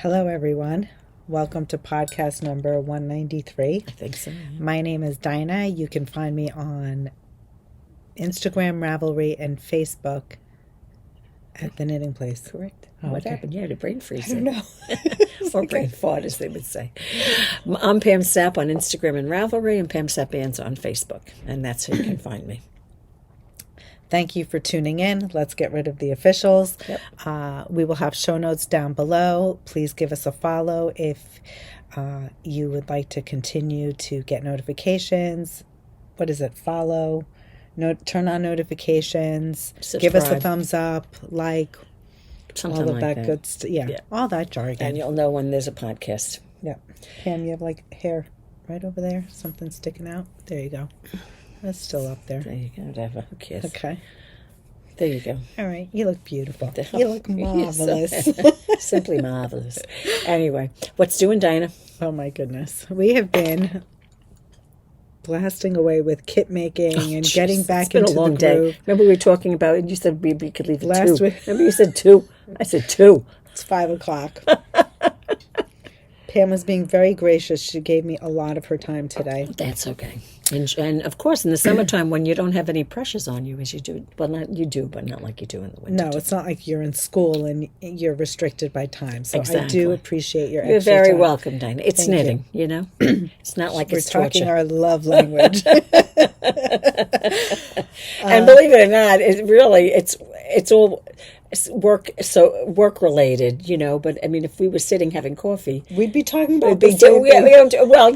Hello, everyone. Welcome to podcast number 193. I think so. Yeah. My name is Dina. You can find me on Instagram, Ravelry, and Facebook at The Knitting Place. Correct. Oh, What okay. happened? You had a brain freeze. I don't know. Or brain fart, as they would say. I'm Pam Sapp on Instagram and Ravelry, and Pam Sapp Bands on Facebook. And that's how you can find me. Thank you for tuning in. Let's get rid of the officials. Yep. We will have show notes down below. Please give us a follow if you would like to continue to get notifications. What is it? Follow. Turn on notifications. Subscribe. Give us a thumbs up. Like. Something All of like that good stuff. Yeah, all that jargon. And you'll know when there's a podcast. Yeah. Pam, you have like hair right over there? Something sticking out? There you go. That's still up there. There you go. Whatever. Who cares? Okay. There you go. All right. You look beautiful. You look marvelous. Simply marvelous. Anyway, what's doing, Dina? Oh, my goodness. We have been blasting away with kit making and getting back into the groove. Day. Remember we were talking about it? You said we could leave at Last 2. week. Remember you said 2? I said 2. It's 5 o'clock. Pam was being very gracious. She gave me a lot of her time today. That's okay. And of course, in the summertime when you don't have any pressures on you as you do, well, not you do, but not like you do in the winter. No, it's not like you're in school and you're restricted by time. So Exactly. I do appreciate your You're extra very time. welcome, Dinah. It's Thank knitting, you know? It's not like We're it's talking torture. our love language. And believe it or not, it's all work related, you know. But I mean, if we were sitting having coffee, We'd be talking about it the same thing.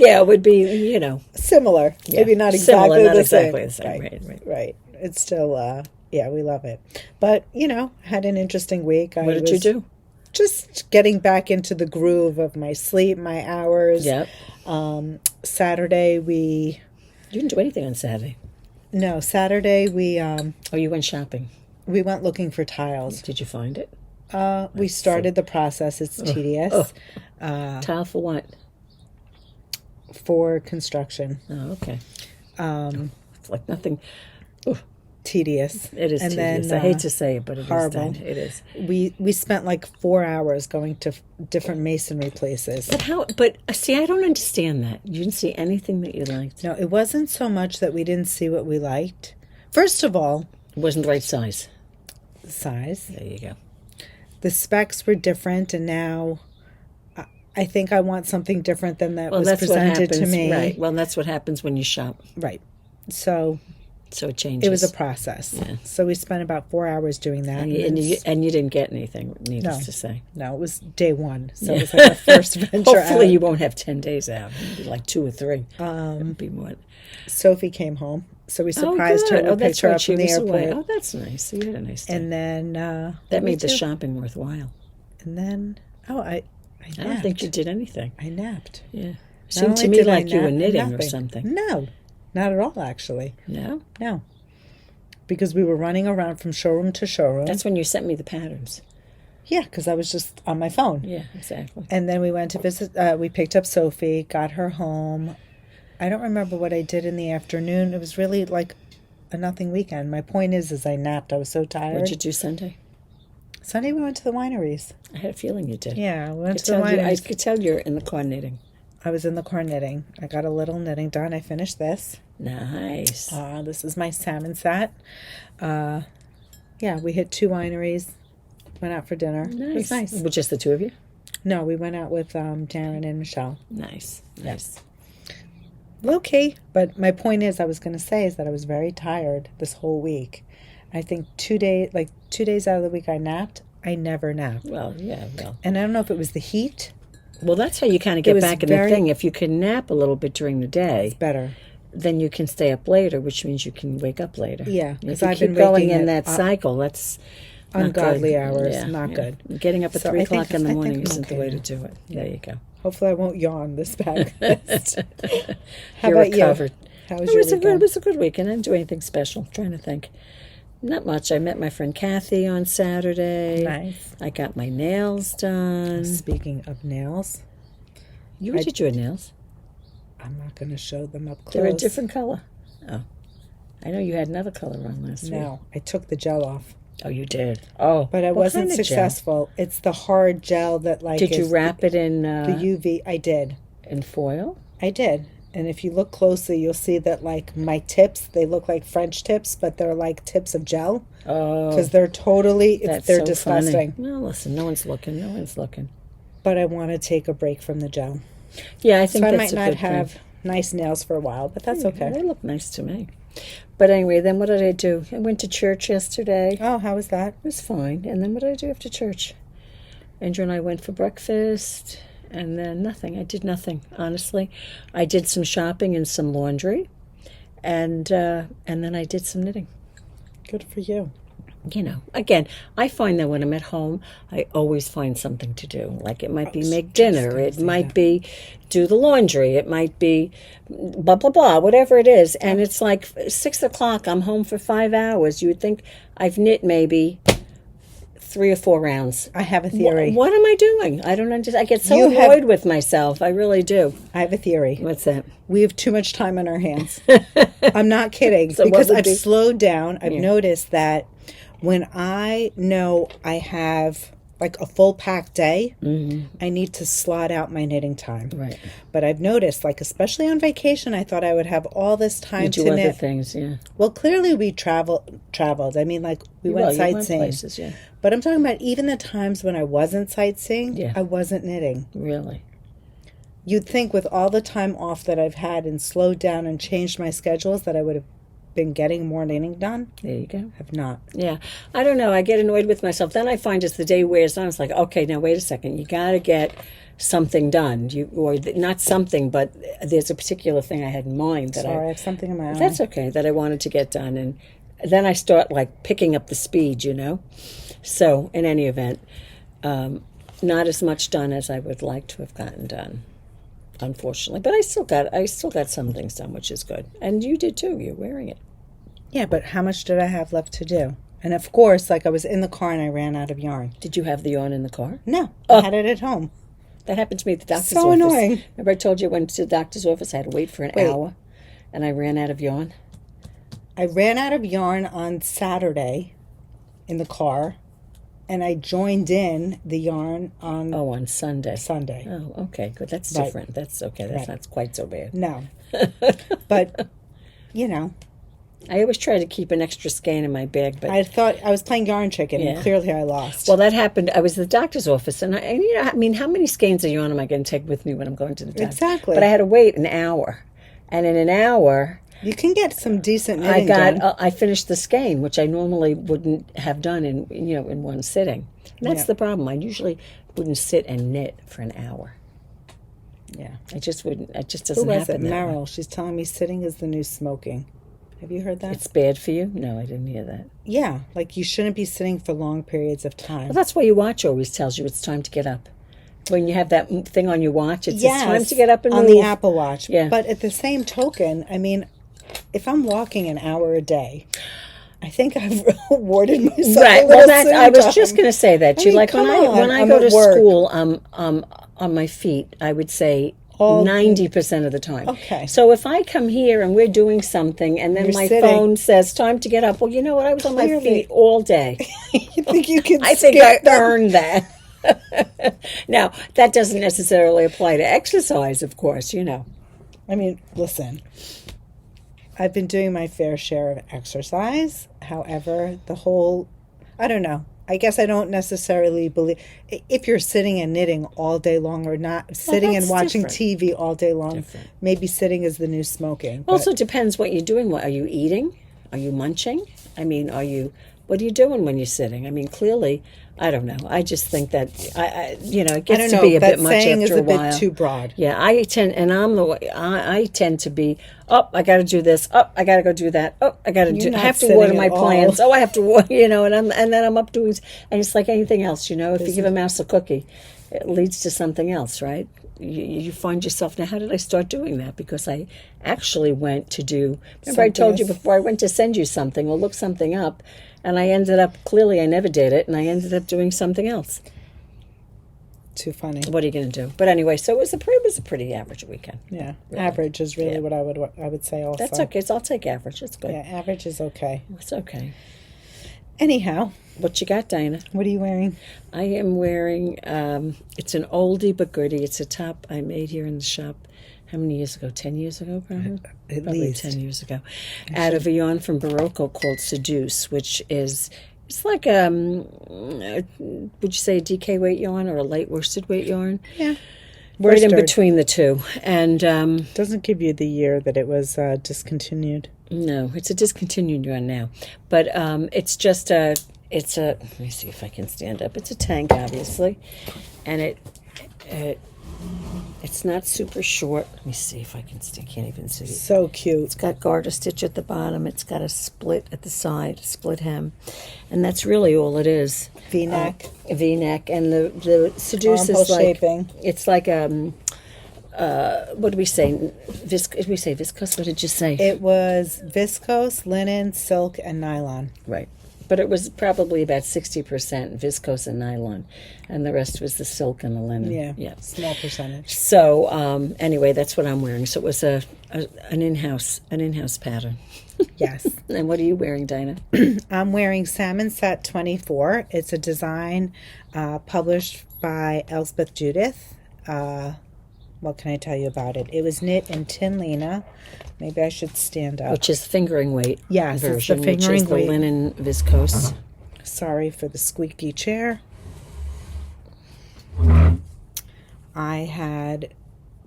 it would be, you know, Similar. Yeah. Maybe not Similar, exactly not the exactly same. the same. Right. Right. It's still, yeah, we love it. But, you know, had an interesting week. What did you do? Just getting back into the groove of my sleep, my hours. Yep. Saturday, You didn't do anything on Saturday. we You went shopping. we went looking for tiles. Did you find it? We started the process. It's tedious. Tile for what? For construction. Oh, okay. It's like nothing. Tedious. It is and tedious. Then, I hate to say it, but it horrible. is. It is. We spent like 4 hours going to different masonry places. But see, I don't understand that. You didn't see anything that you liked. No, it wasn't so much that we didn't see what we liked. First of all, It wasn't the right size. size. There you go. The specs were different, and now I think I want something different than that was that's what presented happens, to me. right? Well, that's what happens when you shop. Right. So So it changes. it was a process. Yeah. So we spent about 4 hours doing that. and you didn't get anything. Needless to say. No, it was day one. So it was like our first venture Hopefully, out. you won't have 10 days out. It'll be like 2 or 3. It'll be more. Sophie came home. So we surprised her. We picked that's her right. up She from the was airport. away. Oh, that's nice. So you had a nice day. And then that made the shopping worthwhile. And then I napped. I don't think you did anything. I napped. Yeah. Not Seemed to only me did I like you were nap, knitting or napping. something. No, not at all, actually. No? No. Because we were running around from showroom to showroom. That's when you sent me the patterns. Yeah, because I was just on my phone. Yeah, exactly. And then we went to visit, we picked up Sophie, got her home. I don't remember what I did in the afternoon. It was really like a nothing weekend. My point is I napped. I was so tired. What did you do Sunday? Sunday we went to the wineries. I had a feeling you did. Yeah, we went I to the wineries. could tell you're in the car knitting. I was in the car knitting. I got a little knitting done. I finished this. Nice. This is my Sammensat. Yeah, we hit 2 wineries. Went out for dinner. Nice. It was nice. With just the 2 of you? No, we went out with Darren and Michelle. Nice. Nice. Low key, but my point is, I was going to say is that I was very tired this whole week. I think 2 days out of the week I napped. I never napped. Well, yeah, well. And I don't know if it was the heat. Well, that's how you kind of get was back in the thing. If you can nap a little bit during the day, It's better. then you can stay up later, which means you can wake up later. Yeah, If because you I've keep been going waking in at that cycle, that's not ungodly good. hours. Not good. Getting up at So 3 I think- o'clock in the I morning think I'm isn't the way okay to now. do it. There you go. Hopefully I won't yawn this podcast. How You're about recovered. you? How was It your was, weekend? it was a good weekend. I didn't do anything special. I'm trying to think. Not much. I met my friend Kathy on Saturday. Nice. I got my nails done. Speaking of nails, You did your nails. I'm not going to show them up close. They're a different color. Oh. I know you had another color on last week. No, I took the gel off. Oh, you did. Oh, but I what wasn't kind of gel? successful. It's the hard gel that like. Did you is wrap it in the UV? I did. in foil? I did. And if you look closely, you'll see that like my tips, they look like French tips, but they're like tips of gel. Oh, because they're totally, they're so disgusting. Funny. No, listen, no one's looking. No one's looking. But I want to take a break from the gel. Yeah, I think so I that's might a not good have thing. nice nails for a while, but that's okay. They look nice to me. But anyway, then what did I do? I went to church yesterday. Oh, how was that? It was fine. And then what did I do after church? Andrew and I went for breakfast, and then nothing. I did nothing, honestly. I did some shopping and some laundry, and then I did some knitting. Good for you. You know, again, I find that when I'm at home, I always find something to do. Like it might be make dinner, it might be do the laundry, it might be blah, blah, blah, whatever it is. And it's like 6 o'clock, I'm home for 5 hours. You would think I've knit maybe 3 or 4 rounds. I have a theory. What am I doing? I don't understand. I get so annoyed with myself. I really do. I have a theory. What's that? We have too much time on our hands. I'm not kidding. So because I've slowed down. I've noticed that when I know I have like a full packed day, I need to slot out my knitting time. Right. But I've noticed, like especially on vacation, I thought I would have all this time to knit. Do other things, yeah. Well, clearly we traveled. I mean, like we went sightseeing. Places, yeah. But I'm talking about even the times when I wasn't sightseeing, I wasn't knitting. Really? You'd think with all the time off that I've had and slowed down and changed my schedules that I would have been getting more knitting done. There you go. Have not. Yeah. I don't know. I get annoyed with myself. Then I find as the day wears on, it's like, okay, now wait a second. You got to get something done. Or not something, but there's a particular thing I had in mind that I have something in my eye. That's okay, that I wanted to get done. And then I start like picking up the speed, you know. So in any event, not as much done as I would like to have gotten done, unfortunately. But I still got some things done, which is good. And you did too. You're wearing it. Yeah, but how much did I have left to do? And of course, like I was in the car and I ran out of yarn. Did you have the yarn in the car? No, I had it at home. That happened to me at the doctor's so office. Annoying. Remember I told you I went to the doctor's office, I had to wait for an hour, and I ran out of yarn? I ran out of yarn on Saturday in the car, and I joined in the yarn on... Oh, on Sunday. Sunday. Oh, okay, good. That's different. That's okay. That's not quite so bad. No. But, you know... I always try to keep an extra skein in my bag, but I thought I was playing yarn chicken, and clearly I lost. Well, that happened. I was at the doctor's office, and you know, I mean, how many skeins of yarn am I going to take with me when I'm going to the doctor? Exactly. But I had to wait an hour, and in an hour, you can get some decent knitting done. I finished the skein, which I normally wouldn't have done in one sitting. And that's the problem. I usually wouldn't sit and knit for an hour. Yeah, I just wouldn't. It just doesn't happen. Who was happen. it? Meryl. She's telling me sitting is the new smoking. Have you heard that? It's bad for you? No, I didn't hear that. Yeah, like you shouldn't be sitting for long periods of time. Well, that's why your watch always tells you it's time to get up. When you have that thing on your watch, it's time to get up and move. On the Apple Watch. Yeah. But at the same token, I mean, if I'm walking an hour a day, I think I've awarded myself a little sitting I was time. just going to say that. I mean, When I go to school, I'm on my feet, I would say 90% of the time. Okay. So if I come here and we're doing something and then my phone says time to get up, well, you know what? I was on my feet all day. You think you can I think I earned that. Now, that doesn't necessarily apply to exercise, of course, you know. I mean, listen, I've been doing my fair share of exercise. However, I don't know. I guess I don't necessarily believe if you're sitting and knitting all day long or not sitting and watching TV all day long. Maybe sitting is the new smoking. Also depends what you're doing. What are you eating? Are you munching? I mean, what are you doing when you're sitting? I mean, clearly, I don't know. I just think that it gets to be a bit much after a while. That saying is a bit too broad. Yeah, I tend to be. Oh, I got to do this. Oh, I got to go do that. Oh, I have to water my plants. Oh, I have to water. And then I'm up doing. And it's like anything else, If you give a mouse a cookie, it leads to something else, right? You find yourself, now how did I start doing that? Because I actually went to do, remember I told you before, I went to send you something or look something up, and I ended up, clearly I never did it, and I ended up doing something else. Too funny. What are you going to do? But anyway, so it was a pretty average weekend. Yeah, really. Average is really what I would say also. That's okay, so I'll take average, it's good. Yeah, average is okay. It's okay. Anyhow, what you got, Dina? what are you wearing? I am wearing, it's an oldie but goodie. It's a top I made here in the shop. How many years ago? 10 years ago, probably? At Probably least 10 years ago. Out of a yarn from Barocco called Seduce, which is, it's like, would you say a DK weight yarn or a light worsted weight yarn? Yeah. Right in Worsted. between the two. And Doesn't give you the year that it was discontinued. no, it's a discontinued yarn now. But it's just let me see if I can stand up. It's a tank, obviously. And it's not super short. Let me see if I can can't even see it. So cute. It's got garter stitch at the bottom. It's got a split at the side, a split hem. And that's really all it is. V-neck. V-neck. And the Seduce Armhole is like, shaping. it's like, what did we say? Did we say viscose? What did you say? It was viscose, linen, silk, and nylon. Right. But it was probably about 60% viscose and nylon. And the rest was the silk and the linen. Yeah. Small percentage. So anyway, that's what I'm wearing. So it was an in-house pattern. Yes. And what are you wearing, Dina? I'm wearing Sammensat 24. It's a design published by Elsebeth Judith. What can I tell you about it? It was knit in Tynn Line. Maybe I should stand up. Which is fingering weight. Yes, version, it's the fingering which is weight. the linen viscose. Sorry for the squeaky chair. I had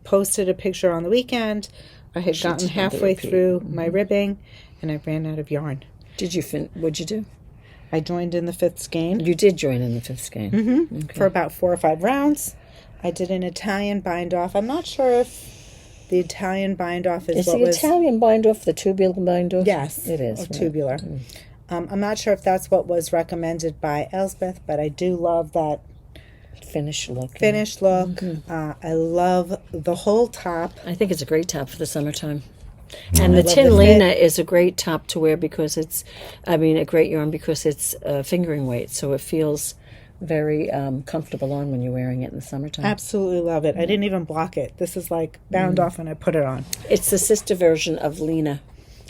posted a picture on the weekend. I had gotten halfway through my ribbing, and I ran out of yarn. Did you what'd you do? I joined in the 5th skein. You did join in the 5th skein. Mm-hmm. Okay. For about 4 or 5 rounds. I did an Italian bind-off. I'm not sure if the Italian bind-off is what was... Is the Italian bind-off the tubular bind-off? Yes. It is. Or right. tubular. I'm not sure if that's what was recommended by Elsebeth, but I do love that finished look. I love the whole top. I think it's a great top for the summertime. And the Tynn Line is a great top to wear because it's, a great yarn because it's fingering weight, so it feels very comfortable on when you're wearing it in the summertime. Absolutely love it. I didn't even block it. This is like bound off and I put it on. It's the sister version of Lina.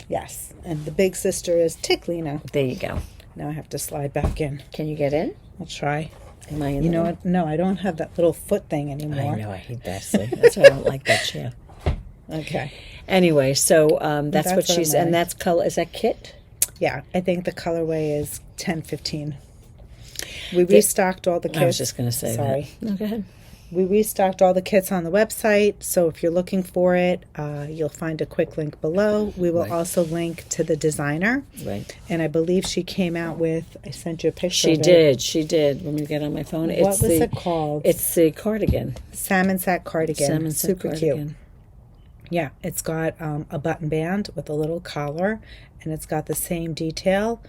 Yes, and the big sister is Tick Lina. There you go. Now I have to slide back in. Can you get in? I'll try. Am I in? You know what? No, I don't have that little foot thing anymore. I know, I hate that. See? That's why I don't like that chair. Okay. Anyway, so that's what she's, and that's color. Is that kit? Yeah, I think the colorway is 1015. We restocked all the kits. I was just going to say Sorry. that. No, go ahead. We restocked all the kits on the website, so if you're looking for it, you'll find a quick link below. We will also link to the designer. Right. And I believe she came out with, I sent you a picture She of it. She did. Let me get on my phone. What was it called? It's the cardigan. Sammensat cardigan. Sammensat Super cardigan. cute. Yeah, it's got a button band with a little collar, and it's got the same detail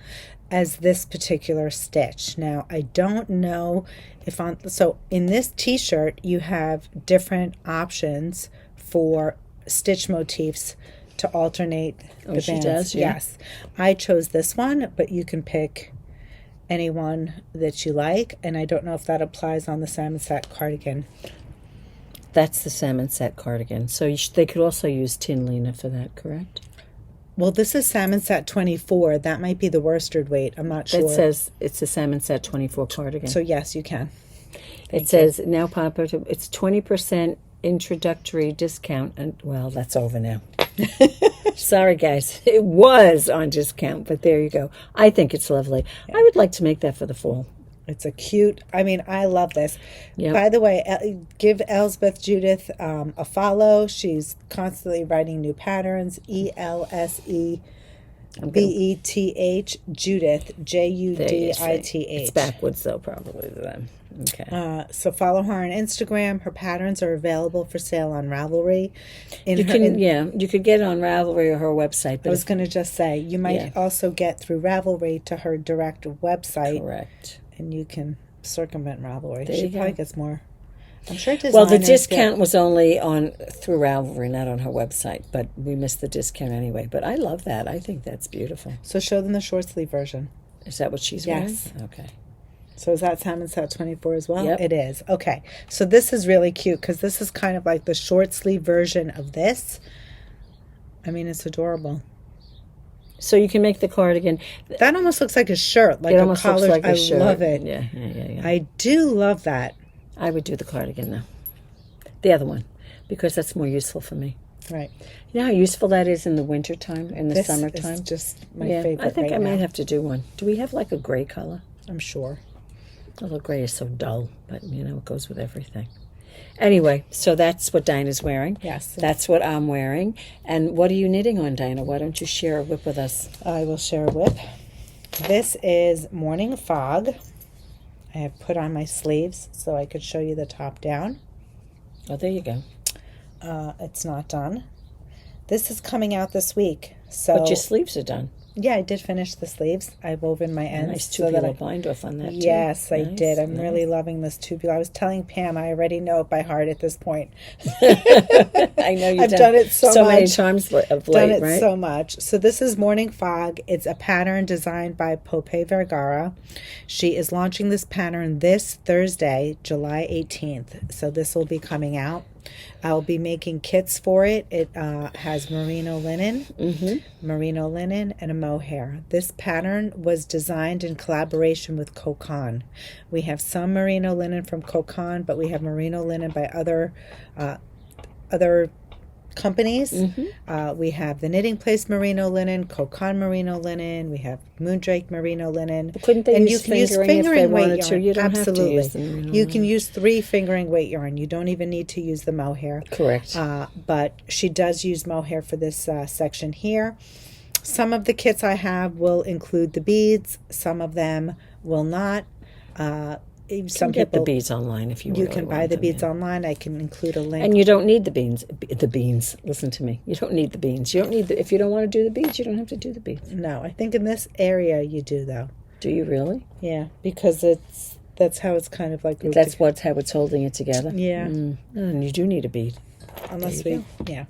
as this particular stitch. Now, I don't know if so in this t-shirt you have different options for stitch motifs to alternate the bands. She does, yeah. Yes. I chose this one, but you can pick any one that you like, and I don't know if that applies on the Sammensat cardigan. That's the Sammensat cardigan. So they could also use Tynn Line for that, correct? Well, this is Sammensat 24. That might be the worsted weight. I'm not sure. It says it's a Sammensat 24 cardigan. So, yes, you can. It says, now pop it, it's 20% introductory discount. And, well, that's over now. Sorry, guys. It was on discount, but there you go. I think it's lovely. Yeah. I would like to make that for the fall. It's a cute, I love this. Yep. By the way, give Elsebeth Judith a follow. She's constantly writing new patterns. ELSEBETH Judith, JUDITH. It's backwards, though, probably to them. Okay. So follow her on Instagram. Her patterns are available for sale on Ravelry. You could get it on Ravelry or her website. But I was going to just say, you might also get through Ravelry to her direct website. Correct. And you can circumvent Ravelry. There She probably go. gets more. I'm sure designers Well, the discount was only through Ravelry, not on her website, but we missed the discount anyway. But I love that. I think that's beautiful. So show them the short sleeve version. Is that what she's Yes. wearing? Okay. So is that Sammensat 24 as well? Yep. It is. Okay. So this is really cute because this is kind of like the short sleeve version of this. It's adorable. So you can make the cardigan. That almost looks like a shirt, like It a almost collar. looks like a I shirt. love it. Yeah. I do love that. I would do the cardigan though. The other one, because that's more useful for me. Right. You know how useful that is in the wintertime, in the summertime? This is just my favorite. I think right I might now. have to do one. Do we have like a gray color? I'm sure. Although gray is so dull, but it goes with everything. Anyway, so that's what Dinah's wearing. Yes. That's what I'm wearing. And what are you knitting on, Dinah? Why don't you share a whip with us? I will share a whip. This is Morning Fog. I have put on my sleeves so I could show you the top down. Oh, there you go. It's not done. This is coming out this week. So But your sleeves are done. yeah, I did finish the sleeves. I wove in my ends. Nice tubular bind off on that, too. Yes, I Nice, did. I'm nice. really loving this tubular. I was telling Pam I already know it by heart at this point. I know you've done it so many much. times of Done late, it right? so much. So this is Morning Fog. It's a pattern designed by PopeVergara. She is launching this pattern this Thursday, July 18th. So this will be coming out. I'll be making kits for it. It has merino linen, and a mohair. This pattern was designed in collaboration with Kokon. We have some merino linen from Kokon, but we have merino linen by other companies. We have the Knitting Place merino linen, Kokon merino linen. We have Moondrake merino linen. But couldn't they and use you can use fingering if they fingering weight wanted to? yarn. You don't Absolutely. have to use the merino You can linen. use 3 fingering weight yarn. You don't even need to use the mohair. Correct. But she does use mohair for this section here. Some of the kits I have will include the beads. Some of them will not. You can get the beads online if you You really can buy want the them, beads yeah. online. I can include a link. And you don't need the beans. The beans. Listen to me. You don't need the beans. You don't need if you don't want to do the beads, you don't have to do the beads. No, I think in this area you do though. Do you really? Yeah, because that's how it's kind of like. That's how it's holding it together. Yeah. And you do need a bead. Unless There you yeah.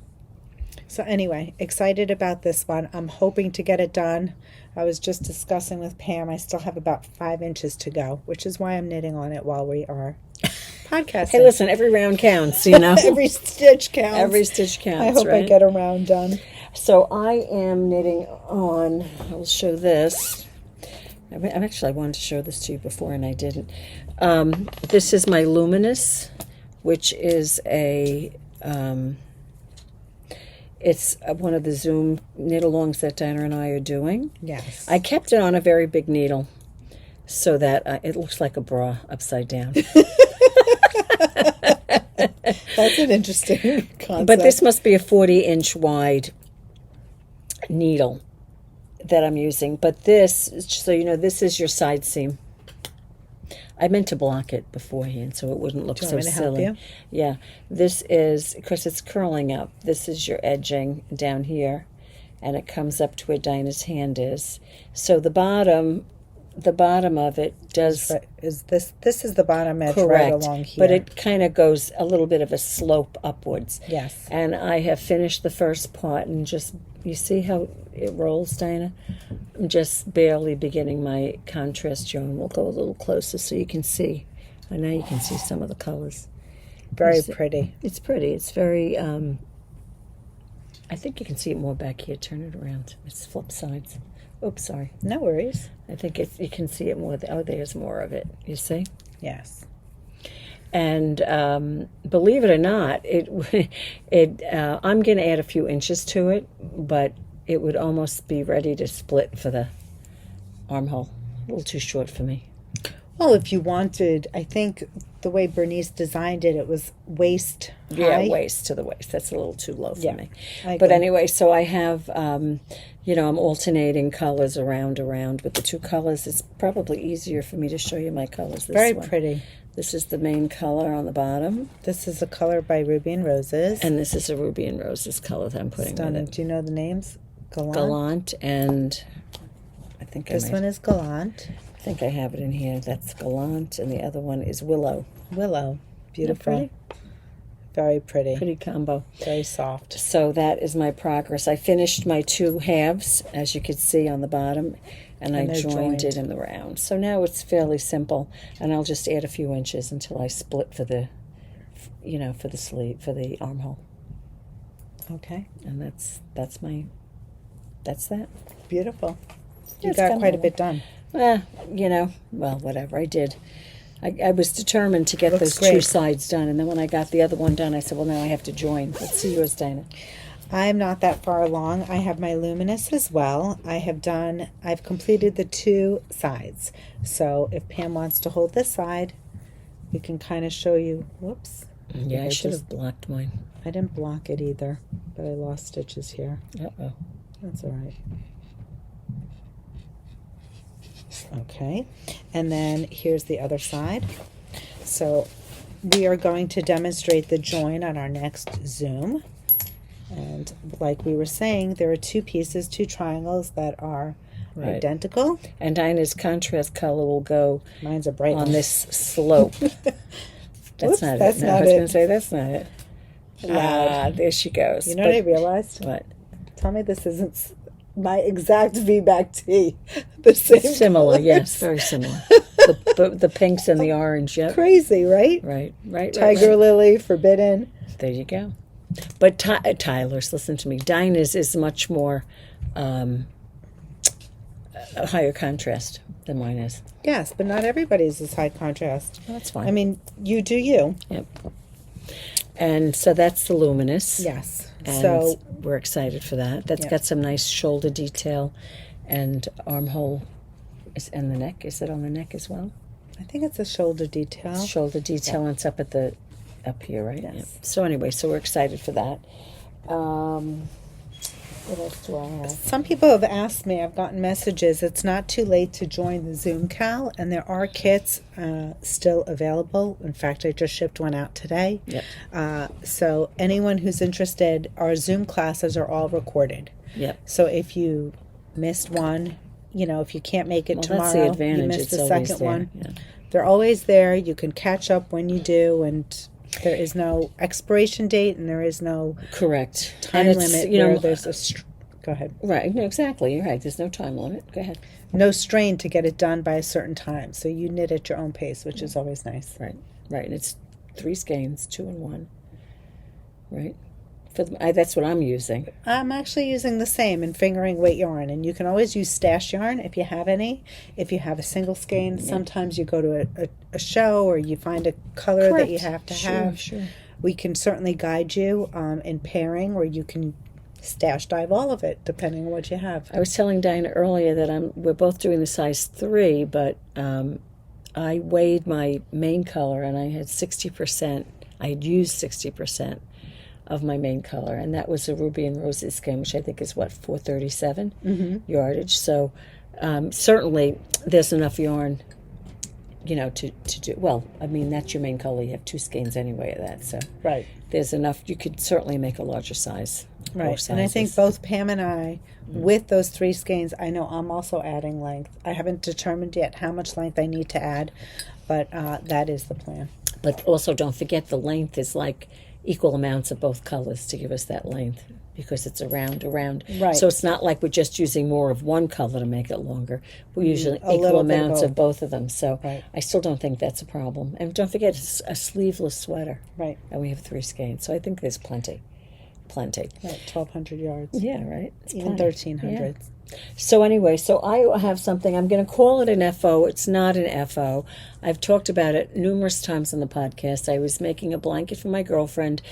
So anyway, excited about this one. I'm hoping to get it done. I was just discussing with Pam. I still have about 5 inches to go, which is why I'm knitting on it while we are podcasting. Hey, listen, every round counts, you know. Every stitch counts. Every stitch counts, I hope right? I get a round done. So I am knitting on, I'll show this. I wanted to show this to you before and I didn't. This is my Luminous, which is it's one of the Zoom knit-alongs that Dinah and I are doing. Yes. I kept it on a very big needle so that it looks like a bra upside down. That's an interesting concept. But this must be a 40-inch wide needle that I'm using. But this, so you know, this is your side seam. I meant to block it beforehand so it wouldn't look Do you so want me to help silly. you? Yeah, this is, because it's curling up, this is your edging down here, and it comes up to where Dinah's hand is. So the bottom of it does... Is this is the bottom edge correct, right along here. but it kind of goes a little bit of a slope upwards. Yes. And I have finished the first part and just, you see how it rolls, Dinah? I'm just barely beginning my contrast yarn. We'll go a little closer so you can see. And now you can see some of the colors. Very pretty. It's pretty. It's very, I think you can see it more back here. Turn it around. It's flip sides. Oops, sorry. No worries. I think you can see it more. Oh, there's more of it. You see? Yes. And believe it or not, I'm going to add a few inches to it, but it would almost be ready to split for the armhole. A little too short for me. Well, if you wanted, I think the way Bernice designed it, it was waist high. Yeah, waist to the waist. That's a little too low for me. I But agree. anyway, so I have, I'm alternating colors around with the two colors. It's probably easier for me to show you my colors this Very way. pretty. This is the main color on the bottom. This is a color by Ruby and Roses. And this is a Ruby and Roses color that I'm putting Stunning. with it. Do you know the names? Gallant, and I think This one is Gallant. I think I have it in here. That's Gallant, and the other one is Willow. Willow. Beautiful. Pretty? Very pretty. Pretty combo. Very soft. So that is my progress. I finished my 2 halves, as you can see on the bottom, and I they're joined it joined. in the round. So now it's fairly simple, and I'll just add a few inches until I split for the, for the sleeve, for the armhole. Okay. And that's my that's that. Beautiful. You It's got quite a coming bit done. Well, whatever, I did. I was determined to get Looks those two great. sides done, and then when I got the other one done, I said, well, now I have to join. Let's see yours, Dina. I'm not that far along. I have my Luminous as well. I've completed the two sides. So if Pam wants to hold this side, we can kind of show you. Whoops. Yeah, I should have blocked mine. I didn't block it either, but I lost stitches here. Uh-oh. That's all right. Okay, and then here's the other side. So we are going to demonstrate the join on our next Zoom. And like we were saying, there are two pieces, two triangles that are identical. And Dina's contrast color will go Mine's a bright on one. this slope. That's not that's it. No, not I was it. going to say, that's not it. Loud. There she goes. You know what I realized? What? Tell me this isn't my exact V-back tee. The same Similar, colors. yes, very similar. the pinks and the orange, yep. Crazy, right? Right. Tiger lily, forbidden. There you go. But Tyler's, listen to me, Dinah's is much more a higher contrast than mine is. Yes, but not everybody's is high contrast. Well, that's fine. I mean, you do you. Yep. And so that's the Luminous. Yes. And So we're excited for that. That's got some nice shoulder detail and armhole. And the neck. Is it on the neck as well? I think it's a shoulder detail. Shoulder detail, and it's up here, right? Yes. Yep. So anyway, so we're excited for that. What else do I have? Some people have asked me, I've gotten messages, it's not too late to join the Zoom KAL, and there are kits still available. In fact, I just shipped one out today. Yep. So anyone who's interested, our Zoom classes are all recorded. Yep. So if you missed one, if you can't make it tomorrow, that's the advantage. you missed It's the always second there. one. Yeah. They're always there. You can catch up when you do, and there is no expiration date, and there is no Correct. time And limit where there's a... Go ahead. Right. No, exactly. You're right. There's no time limit. Go ahead. No strain to get it done by a certain time. So you knit at your own pace, which is always nice. Right. And it's 3 skeins, 2 in 1. Right. That's what I'm using. I'm actually using the same in fingering weight yarn, and you can always use stash yarn if you have any. If you have a single skein, sometimes you go to a show or you find a color that you have to have. Sure. We can certainly guide you in pairing, where you can stash dive all of it, depending on what you have. I was telling Dina earlier that we're both doing the size 3, but I weighed my main color, and I had 60%. I had used 60% of my main color, and that was a Ruby and Roses skein, which I think is 437 yardage. So certainly there's enough yarn, to do. Well, I mean, that's your main color. You have 2 skeins anyway of that, so Right. there's enough. You could certainly make a larger size. Right, and I think both Pam and I, with those 3 skeins, I know I'm also adding length. I haven't determined yet how much length I need to add, but that is the plan. But also don't forget the length is like equal amounts of both colors to give us that length, because it's around. Right. So it's not like we're just using more of one color to make it longer. We're using A equal little bit of amounts both. of both of them. So Right. I still don't think that's a problem. And don't forget, it's a sleeveless sweater. Right. And we have 3 skeins. So I think there's plenty. Right, 1,200 yards. Yeah, right. It's Even plenty. 1,300. Yeah. So anyway, so I have something. I'm going to call it an FO. It's not an FO. I've talked about it numerous times on the podcast. I was making a blanket for my girlfriend.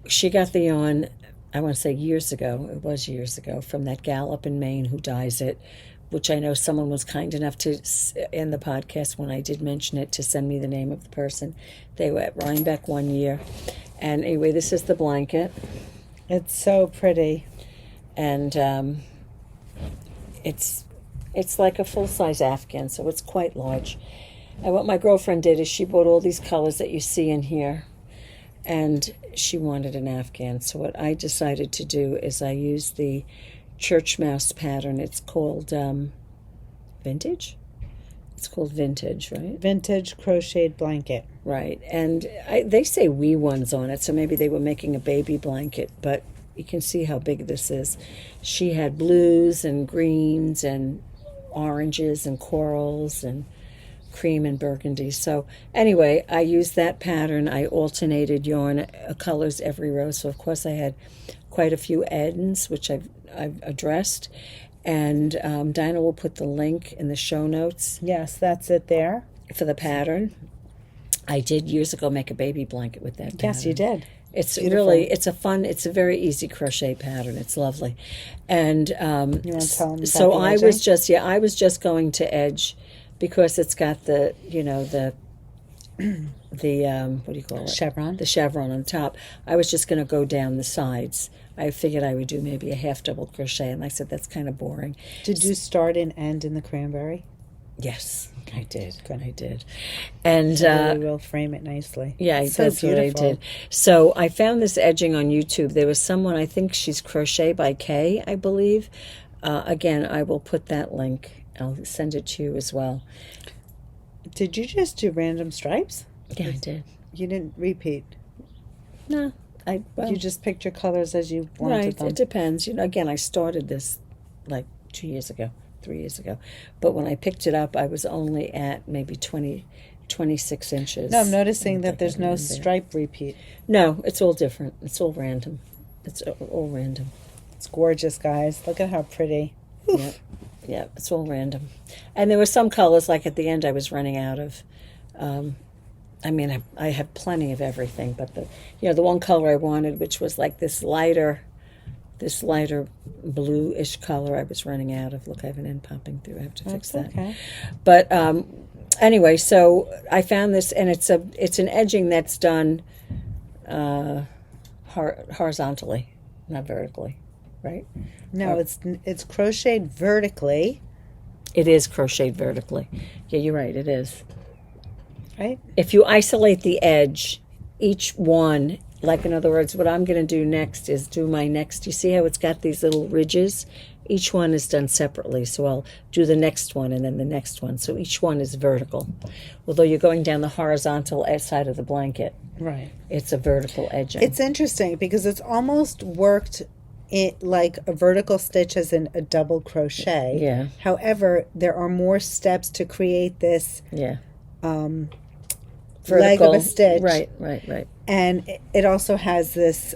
She got the yarn, I want to say years ago. It was years ago, from that gal up in Maine who dyes it, which I know someone was kind enough to, in the podcast when I did mention it, to send me the name of the person. They were at Rhinebeck one year. And anyway, this is the blanket. It's so pretty. And it's like a full-size Afghan, so it's quite large. And what my girlfriend did is she bought all these colors that you see in here, and she wanted an Afghan. So what I decided to do is I used the Churchmouse pattern. It's called Vintage? It's called Vintage, right? Vintage crocheted blanket. Right. And they say wee ones on it, so maybe they were making a baby blanket, but you can see how big this is. She had blues and greens and oranges and corals and cream and burgundy. So anyway, I used that pattern. I alternated yarn colors every row. So of course I had quite a few ends, which I've I've addressed, and Dinah will put the link in the show notes. Yes, that's it there. For the pattern. I did years ago make a baby blanket with that pattern. Yes, you did. It's beautiful. Really, it's a very easy crochet pattern. It's lovely. And you want to tell them so about I the edging? I was just going to edge because it's got the, what do you call it? Chevron. The chevron on top. I was just going to go down the sides. I figured I would do maybe a half double crochet, and I said that's kind of boring. Did you start and end in the cranberry? Yes, I did. Good. I did. And we will frame it nicely. yeah, so that's beautiful. what I did. So I found this edging on YouTube. There was someone, I think she's Crochet by Kay, I believe. Again, I will put that link. I'll send it to you as well. Did you just do random stripes? Yeah, I did. You didn't repeat. No, You just picked your colors as you wanted right. them. It depends. Again, I started this like 3 years ago. But when I picked it up, I was only at maybe 26 inches. No, I'm noticing that there's no stripe repeat. No, it's all different. It's all random. It's all random. It's gorgeous, guys. Look at how pretty. Yep. Yeah, it's all random. And there were some colors, like at the end, I was running out of. I have plenty of everything, but the one color I wanted, which was like this lighter bluish color, I was running out of. Look, I have an end popping through. I have to fix that. Okay. But anyway, so I found this, and it's an edging that's done horizontally, not vertically, right? No, it's crocheted vertically. It is crocheted vertically. Yeah, you're right. It is. Right? If you isolate the edge, each one, like in other words, what I'm going to do next is do my next. You see how it's got these little ridges? Each one is done separately. So I'll do the next one and then the next one. So each one is vertical. Although you're going down the horizontal side of the blanket. Right. It's a vertical edging. It's interesting because it's almost worked like a vertical stitch as in a double crochet. Yeah. However, there are more steps to create this leg of a stitch. Right. And it also has this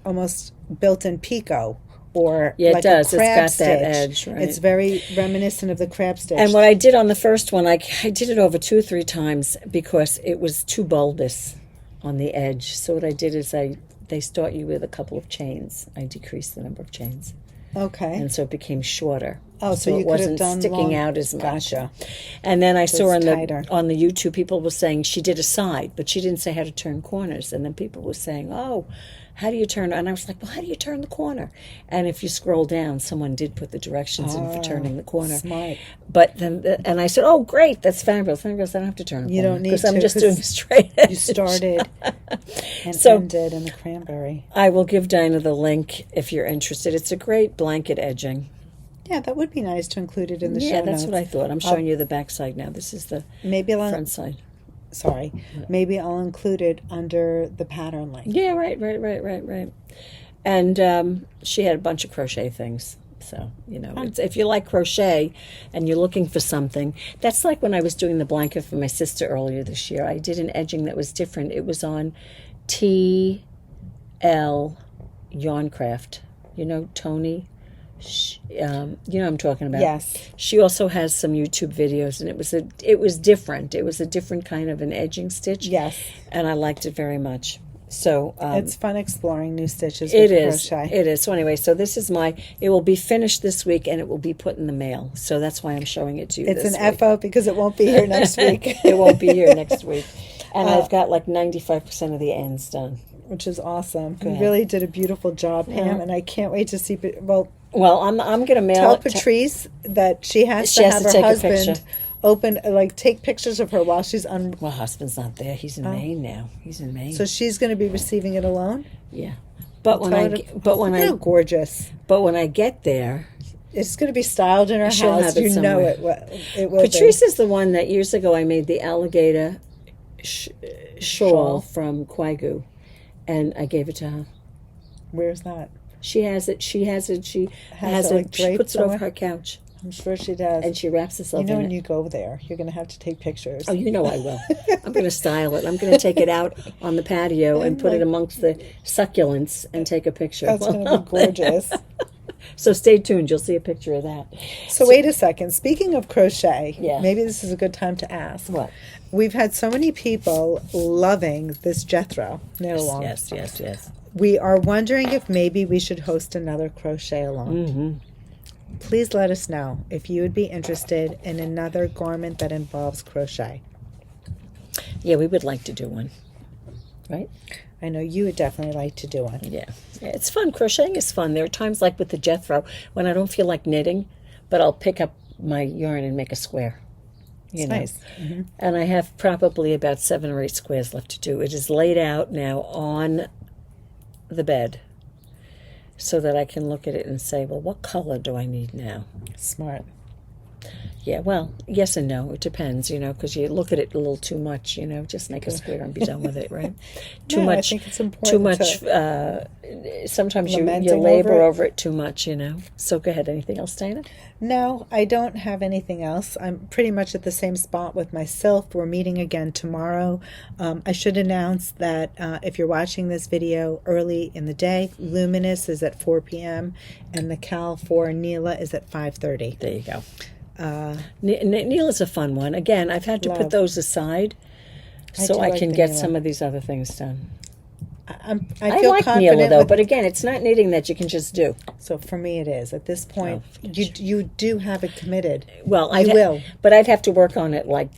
almost built-in picot or it like does. a crab It's got stitch. that edge, right? It's very reminiscent of the crab stitch. And what I did on the first one, I did it over 2 or 3 times because it was too bulbous on the edge. So what I did is they start you with a couple of chains. I decreased the number of chains. Okay. And so it became shorter. Oh, so you it could have wasn't done sticking out as much. Gotcha. And then I saw it's tighter. on the YouTube, people were saying she did a side, but she didn't say how to turn corners. And then people were saying, oh, how do you turn? And I was like, well, how do you turn the corner? And if you scroll down, someone did put the directions in for turning the corner. Smart. But then, and I said, oh, great, that's fabulous. I don't have to turn a corner. You don't need because to. I'm just doing a straight edge. You started and So- ended in the cranberry. I will give Dinah the link if you're interested. It's a great blanket edging. Yeah, that would be nice to include it in the show Yeah, that's notes. what I thought. I'm showing you the back side now. This is the Maybe front side. Maybe I'll include it under the pattern link. Yeah, right. And she had a bunch of crochet things. So, if you like crochet and you're looking for something, that's like when I was doing the blanket for my sister earlier this year. I did an edging that was different. It was on TL Yarncraft. Tony? I'm talking about. Yes. She also has some YouTube videos, and it was different. It was a different kind of an edging stitch. Yes. And I liked it very much. So it's fun exploring new stitches it with is. crochet. It is. So anyway, this is it will be finished this week, and it will be put in the mail. So that's why I'm showing it to you. It's this an week. FO because it won't be here next week. It won't be here next week. And I've got like 95% of the ends done. Which is awesome. You ahead. really did a beautiful job, Pam, and I can't wait to see. Well, I'm going to mail tell it. Patrice that she has She to has have to her take a husband picture. take pictures of her while she's on. Well, husband's not there. He's in Maine now. He's in Maine. So she's going to be receiving it alone. Yeah, but when how gorgeous. But when I get there, It's going to be styled in her She'll house. have it somewhere. It will. Patrice is the one that years ago I made the alligator shawl from Kwaigu, and I gave it to her. Where's that? She has it. She has it. She Has has it, it. like, She draped puts it over somewhere? her couch. I'm sure she does. And she wraps herself in when it. you go there, you're going to have to take pictures. Oh, you know I will. I'm going to style it. I'm going to take it out on the patio and put it amongst the succulents and take a picture. That's going to be gorgeous. So stay tuned. You'll see a picture of that. So wait a second. Speaking of crochet, Yeah. maybe this is a good time to ask. What? We've had so many people loving this Jethro knit-along. Yes. We are wondering if maybe we should host another crochet along. Mm-hmm. Please let us know if you would be interested in another garment that involves crochet. Yeah, we would like to do one. Right? I know you would definitely like to do one. Yeah, it's fun. Crocheting is fun. There are times like with the Jethro when I don't feel like knitting, but I'll pick up my yarn and make a square. It's nice. Mm-hmm. And I have probably about 7 or 8 squares left to do. It is laid out now on the bed so that I can look at it and say, well, what color do I need now? Smart. Yeah, well, yes and no. It depends, because you look at it a little too much, just make a square and be done with it, right? Too much. I think it's important. Too much. Sometimes you labor over it too much, So go ahead. Anything else, Dina? No, I don't have anything else. I'm pretty much at the same spot with myself. We're meeting again tomorrow. I should announce that if you're watching this video early in the day, Luminous is at 4 p.m. and the KAL for Neela is at 5:30. There you go. Neela's a fun one. Again, I've had to put those aside so I can get some of these other things done. I like feel confident Neela, though, but again, it's not knitting that you can just do. So for me it is. At this point, you do have it committed. Well, I will. But I'd have to work on it like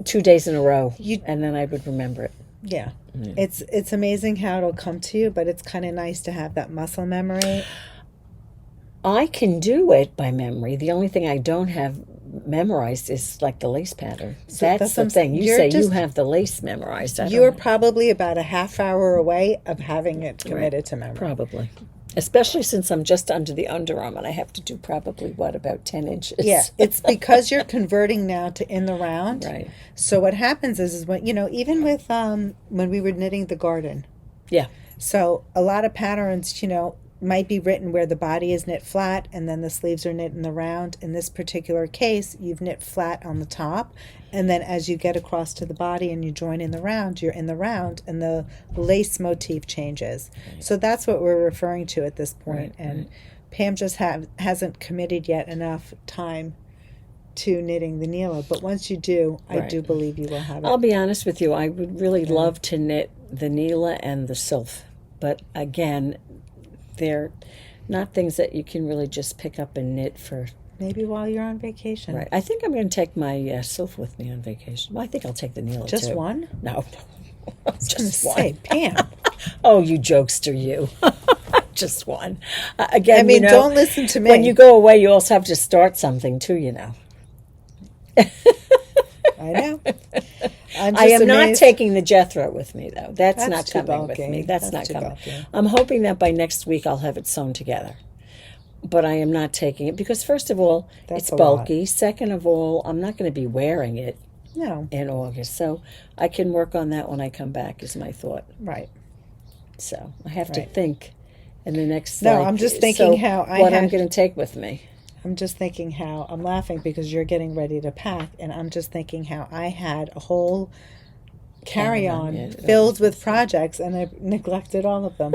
2 days in a row, and then I would remember it. Yeah. It's amazing how it'll come to you, but it's kind of nice to have that muscle memory. I can do it by memory. The only thing I don't have memorized is like the lace pattern. That's the thing. You say you have the lace memorized. You're probably about a half hour away of having it committed to memory. Probably. Especially since I'm just under the underarm and I have to do probably, about 10 inches? Yeah, it's because you're converting now to in the round. Right. So what happens is when, even with when we were knitting the garden. Yeah. So a lot of patterns, might be written where the body is knit flat and then the sleeves are knit in the round. In this particular case, you've knit flat on the top, and then as you get across to the body and you join in the round, you're in the round and the lace motif changes. Right. So that's what we're referring to at this point. And Pam just hasn't committed yet enough time to knitting the Neela, but once you do, I do believe you will have it. I'll be honest with you, I would really love to knit the Neela and the Sylph, but again, they're not things that you can really just pick up and knit for. Maybe while you're on vacation. Right. I think I'm going to take my Sylph with me on vacation. Well, I think I'll take the Neela Just too. One? No. Just one. Say, Pam. Oh, you jokester, you. Just one. Again, don't listen to me. When you go away, you also have to start something too, I know. I am not taking the Jethro with me, though. That's not coming bulky. with me. That's not coming. Bulky. I'm hoping that by next week I'll have it sewn together. But I am not taking it because, first of all, it's bulky. Second of all, I'm not going to be wearing it in August. So I can work on that when I come back, is my thought. Right. So I have to think in the next... I'm just thinking what I'm going to take with me. I'm just thinking how I'm laughing because you're getting ready to pack, and I'm just thinking how I had a whole carry-on filled with projects, and I neglected all of them.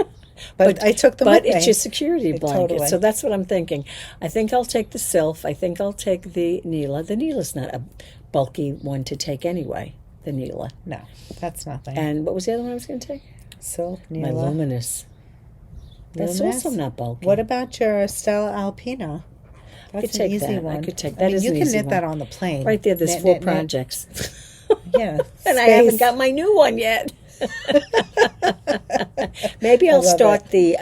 But I took them with me. But it's your security blanket, totally. So that's what I'm thinking. I think I'll take the Sylph. I think I'll take the Neela. The Neela's not a bulky one to take anyway, the Neela. No, that's nothing. And what was the other one I was going to take? Sylph, Neela. My Luminous. That's also not bulky. What about your Stella Alpina? That's an easy one. I could take that. You can knit that on the plane. Right there, there's 4 projects. Yeah. And I haven't got my new one yet. Maybe I'll start the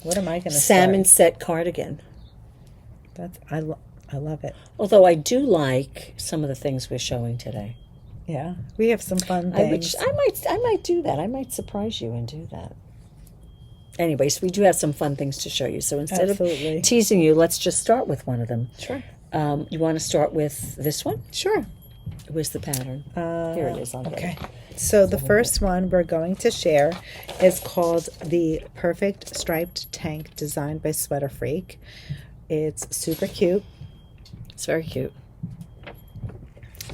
what am I going to Sammensat cardigan. I love it. Although I do like some of the things we're showing today. Yeah, we have some fun things. I might do that. I might surprise you and do that. Anyways, we do have some fun things to show you. So instead of teasing you, let's just start with one of them. Sure. You want to start with this one? Sure. Where's the pattern? Here it is. Okay. So the first one we're going to share is called the Perfect Striped Tank, designed by SweaterFreak. It's super cute. It's very cute.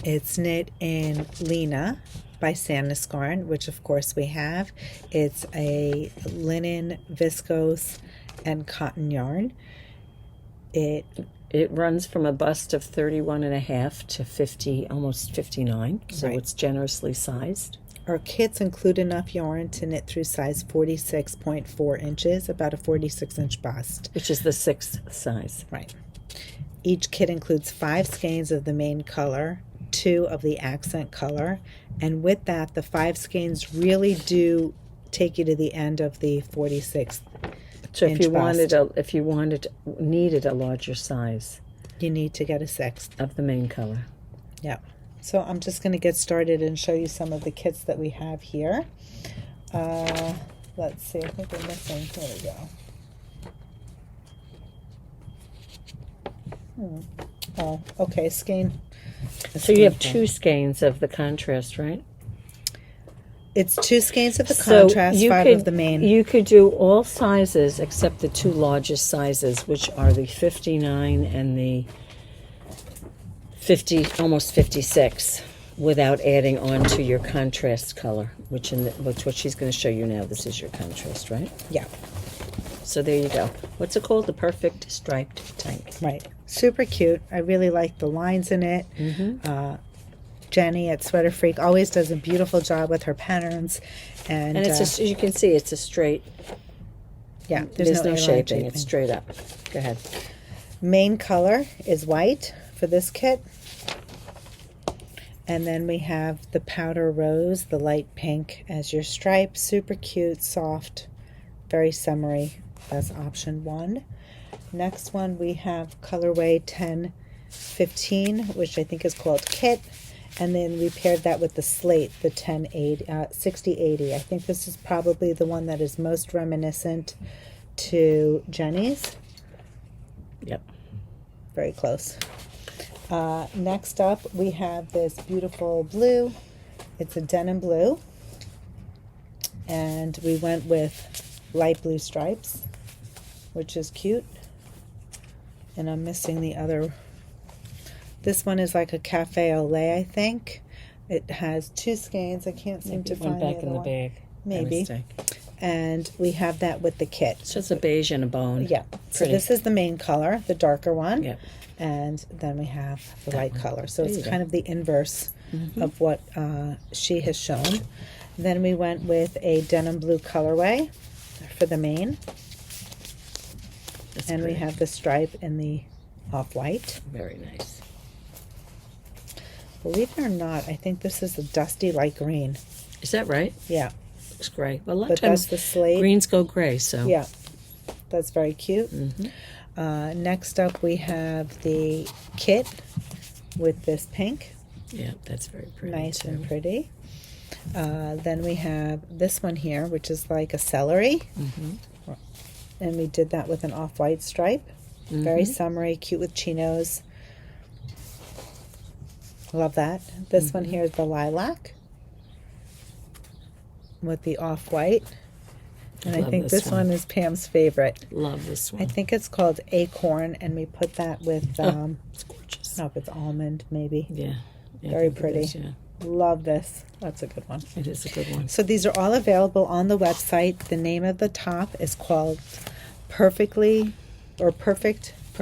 It's knit in Lina by Sammensat, which of course we have. It's a linen, viscose, and cotton yarn. It runs from a bust of 31.5 to 50, almost 59, so right. It's generously sized. Our kits include enough yarn to knit through size 46.4 inches, about a 46-inch bust. Which is the 6th size. Right. Each kit includes 5 skeins of the main color, 2 of the accent color, and with that, the 5 skeins really do take you to the end of the 46 So inch if you needed a larger size, you need to get a 6th of the main color. Yeah. So I'm just going to get started and show you some of the kits that we have here. Let's see. I think we're missing. Here we go. Oh, okay. Skein. So you have 2 skeins of the contrast, right? It's 2 skeins of the contrast, 5 of the main. You could do all sizes except the 2 largest sizes, which are the 59 and the 50, almost 56, without adding on to your contrast color, which what she's going to show you now. This is your contrast, right? Yeah. So there you go. What's it called? The Perfect Striped Tank. Right. Super cute. I really like the lines in it. Jenny at SweaterFreak always does a beautiful job with her patterns, and it's as you can see, it's a straight. Yeah, there's no shaping. It's straight up. Go ahead. Main color is white for this kit, and then we have the powder rose, the light pink as your stripe. Super cute, soft, very summery. That's option 1. Next one we have colorway 1015, which I think is called Kit. And then we paired that with the slate, the 6080. I think this is probably the one that is most reminiscent to Jenny's. Yep. Very close. Next up, we have this beautiful blue. It's a denim blue. And we went with light blue stripes, which is cute. And I'm missing the other. This one is like a cafe au lait, I think. It has 2 skeins. I can't seem to find back the in the one. bag. Maybe. And we have that with the kit. So it's a beige and a bone. Yeah. So this is the main color, the darker one. Yeah. And then we have the light color. So There it's you go. kind of the inverse of what she has shown. Then we went with a denim blue colorway for the main. That's and pretty. we have the stripe in the off-white. Very nice. Believe it or not, I think this is a dusty light green. Is that right? Yeah. Looks gray. Well, a lot But of times that's the slate. greens go gray, so. Yeah. That's very cute. Next up, we have the kit with this pink. Yeah, that's very pretty. Nice too. and pretty. Then we have this one here, which is like a celery. And we did that with an off-white stripe. Very summery, cute with chinos. Love that. This one here is the lilac with the off-white. And I Love think this this one is Pam's favorite. Love this one. I think it's called Acorn, and we put that with, It's gorgeous. I don't know if it's almond, maybe. Yeah. Yeah, I Very think it pretty. is, yeah. Love this. That's a good one. It is a good one. So these are all available on the website. The name of the top is called Perfect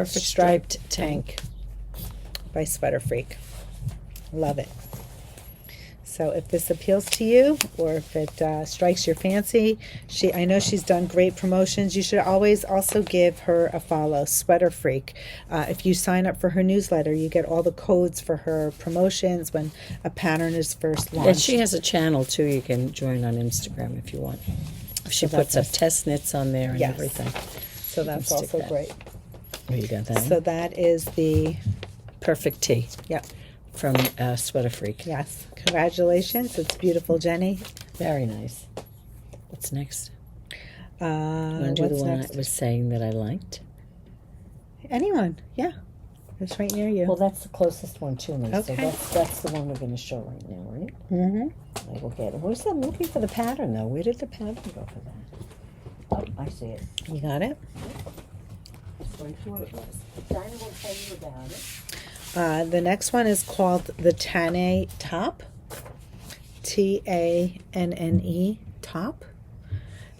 Striped Tank by SweaterFreak. Love it. So if this appeals to you, or if it strikes your fancy, I know she's done great promotions. You should always also give her a follow, SweaterFreak. If you sign up for her newsletter, you get all the codes for her promotions when a pattern is first launched. And she has a channel too. You can join on Instagram if you want. She puts up test knits on there and everything. So that's also great. Oh, you got that? So that is the Perfect Tea. Yep. From SweaterFreak. Yes. Congratulations. It's beautiful, Jenny. Very nice. What's next? You want to do What's the one next? I was saying that I liked? Anyone. Yeah. It's right near you. Well, that's the closest one to me. Okay. So that's the one we're going to show right now, right? Mm-hmm. I will get it. Where's that? I'm looking for the pattern, though. Where did the pattern go for that? Oh, I see it. You got it? That's what I thought it was. Dinah will tell you about it. The next one is called the Tanne top. Tanne top.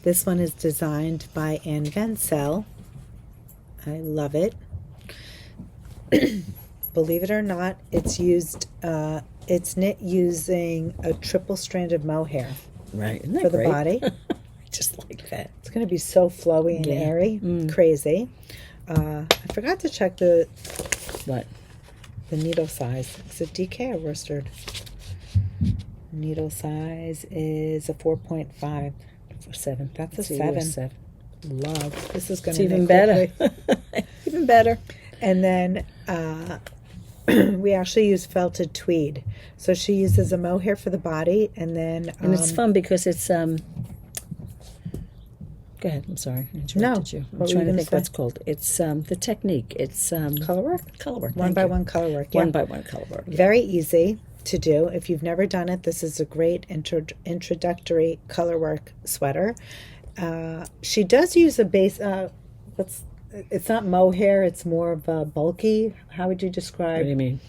This one is designed by Ventzel. I love it. Believe it or not, it's knit using a triple-stranded mohair. Right, isn't that for the great? body. I just like that. It's going to be so flowy and airy. Crazy. I forgot to check the needle size. Is it DK or worsted? Needle size is a 4.5. 7. That's a 7. Love. This is going to be even better. Even better. And then we actually use felted tweed. So she uses a mohair for the body, and then and it's fun because it's Go ahead. I'm sorry. I interrupted you. I'm trying to think what's called. It's the technique. It's color work. Color work. One by one color work. Yeah. One by one color work. Very easy to do. If you've never done it, this is a great introductory color work sweater. She does use a base. It's not mohair. It's more of a bulky. How would you describe? What do you mean?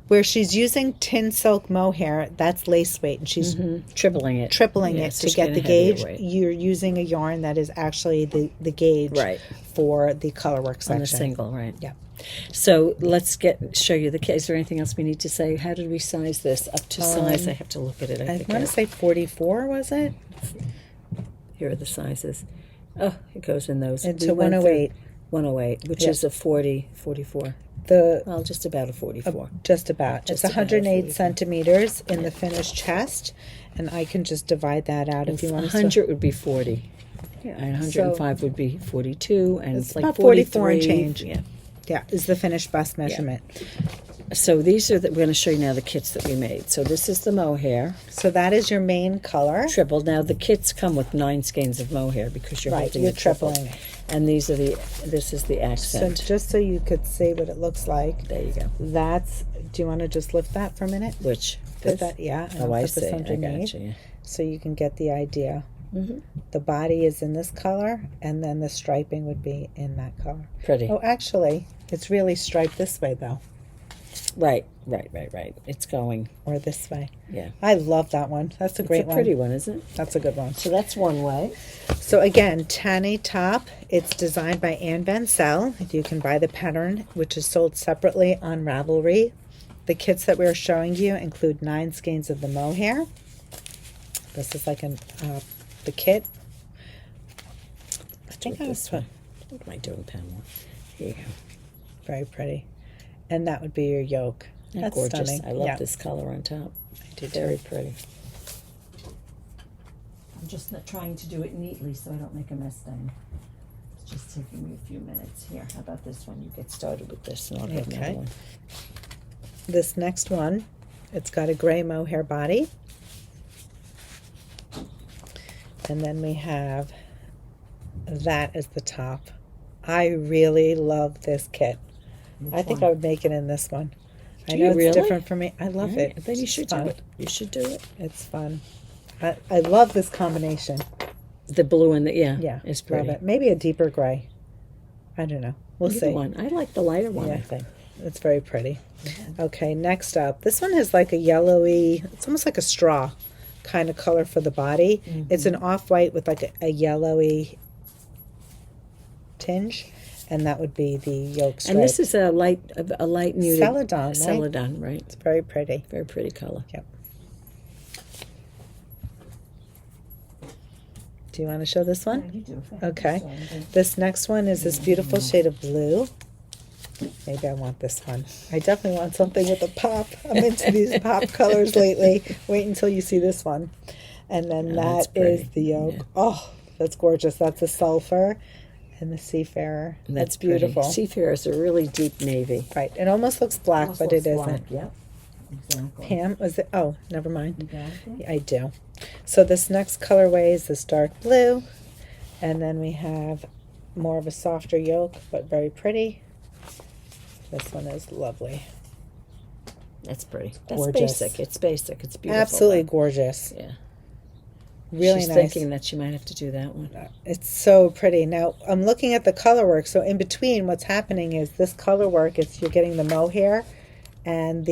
Where she's using tin silk mohair, that's lace weight, and she's tripling it to get the gauge. You're using a yarn that is actually the gauge for the colorwork section. On the single, right? Yeah. So let's show you the kit. Is there anything else we need to say? How did we size this up to size? I have to look at it. I want to say 44. Was it? Here are the sizes. Oh, it goes in those. Into 108. 108, which is a 44. Well, just about a 44. Just about. It's 108 centimeters in the finished chest, and I can just divide that out if you want. 100 would be 40. Yeah, and 105 would be 42, and it's like about 44 and change. Yeah. Yeah, is the finished bust measurement. Yeah. So these are we're going to show you now the kits that we made. So this is the mohair. So that is your main color. Triple. Now the kits come with 9 skeins of mohair because you're holding it tripling it. And this is the accent. So just so you could see what it looks like. There you go. Do you want to just lift that for a minute? Which? Put that, yeah. Oh, I see. I got you. So you can get the idea. The body is in this color, and then the striping would be in that color. Pretty. Oh, actually, it's really striped this way, though. Right. It's going. Or this way. Yeah. I love that one. That's a great one. It's a pretty one, isn't it? That's a good one. So that's one way. So again, Tanne top. It's designed by Ventzel. You can buy the pattern, which is sold separately on Ravelry. The kits that we're showing you include 9 skeins of the mohair. This is like the kit. I think I was... What am I doing, Pamela? Here you go. Very pretty. And that would be your yoke. That's gorgeous. Stunning. I love this color on top. I do Very pretty. I'm just not trying to do it neatly so I don't make a mess, Diane. It's just taking me a few minutes. Here, how about this one? You get started with this and I'll get another one. This next one, it's got a gray mohair body. And then we have that as the top. I really love this kit. I think I would make it in this one. I know it's different for me. I love it. Then you should do it. You should do it. It's fun. I love this combination. The blue and the it's pretty. Love it. Maybe a deeper gray. I don't know. We'll see. One. I like the lighter one. I think it's very pretty. Okay, next up, this one has like a yellowy. It's almost like a straw kind of color for the body. It's an off-white with like a yellowy tinge. And that would be the yoke stripe. And this is a light muted Celadon, Celadon, right? It's very pretty. Very pretty color. Yep. Do you want to show this one? Yeah, you do. Okay. This next one is this beautiful shade of blue. Maybe I want this one. I definitely want something with a pop. I'm into these pop colors lately. Wait until you see this one. And then that is the yoke. Yeah. Oh, that's gorgeous. That's a sulfur. And the Seafarer. That's beautiful. Pretty. Seafarer is a really deep navy. Right. It almost looks black, but it isn't. Yeah. Exactly. Pam, was it? Oh, never mind. I do. So this next colorway is this dark blue. And then we have more of a softer yoke, but very pretty. This one is lovely. That's pretty. That's gorgeous. Basic. It's basic. It's beautiful. Absolutely gorgeous. Yeah. Really She's nice. thinking that she might have to do that one. It's so pretty. Now, I'm looking at the color work. So in between, what's happening is this color work, you're getting the mohair and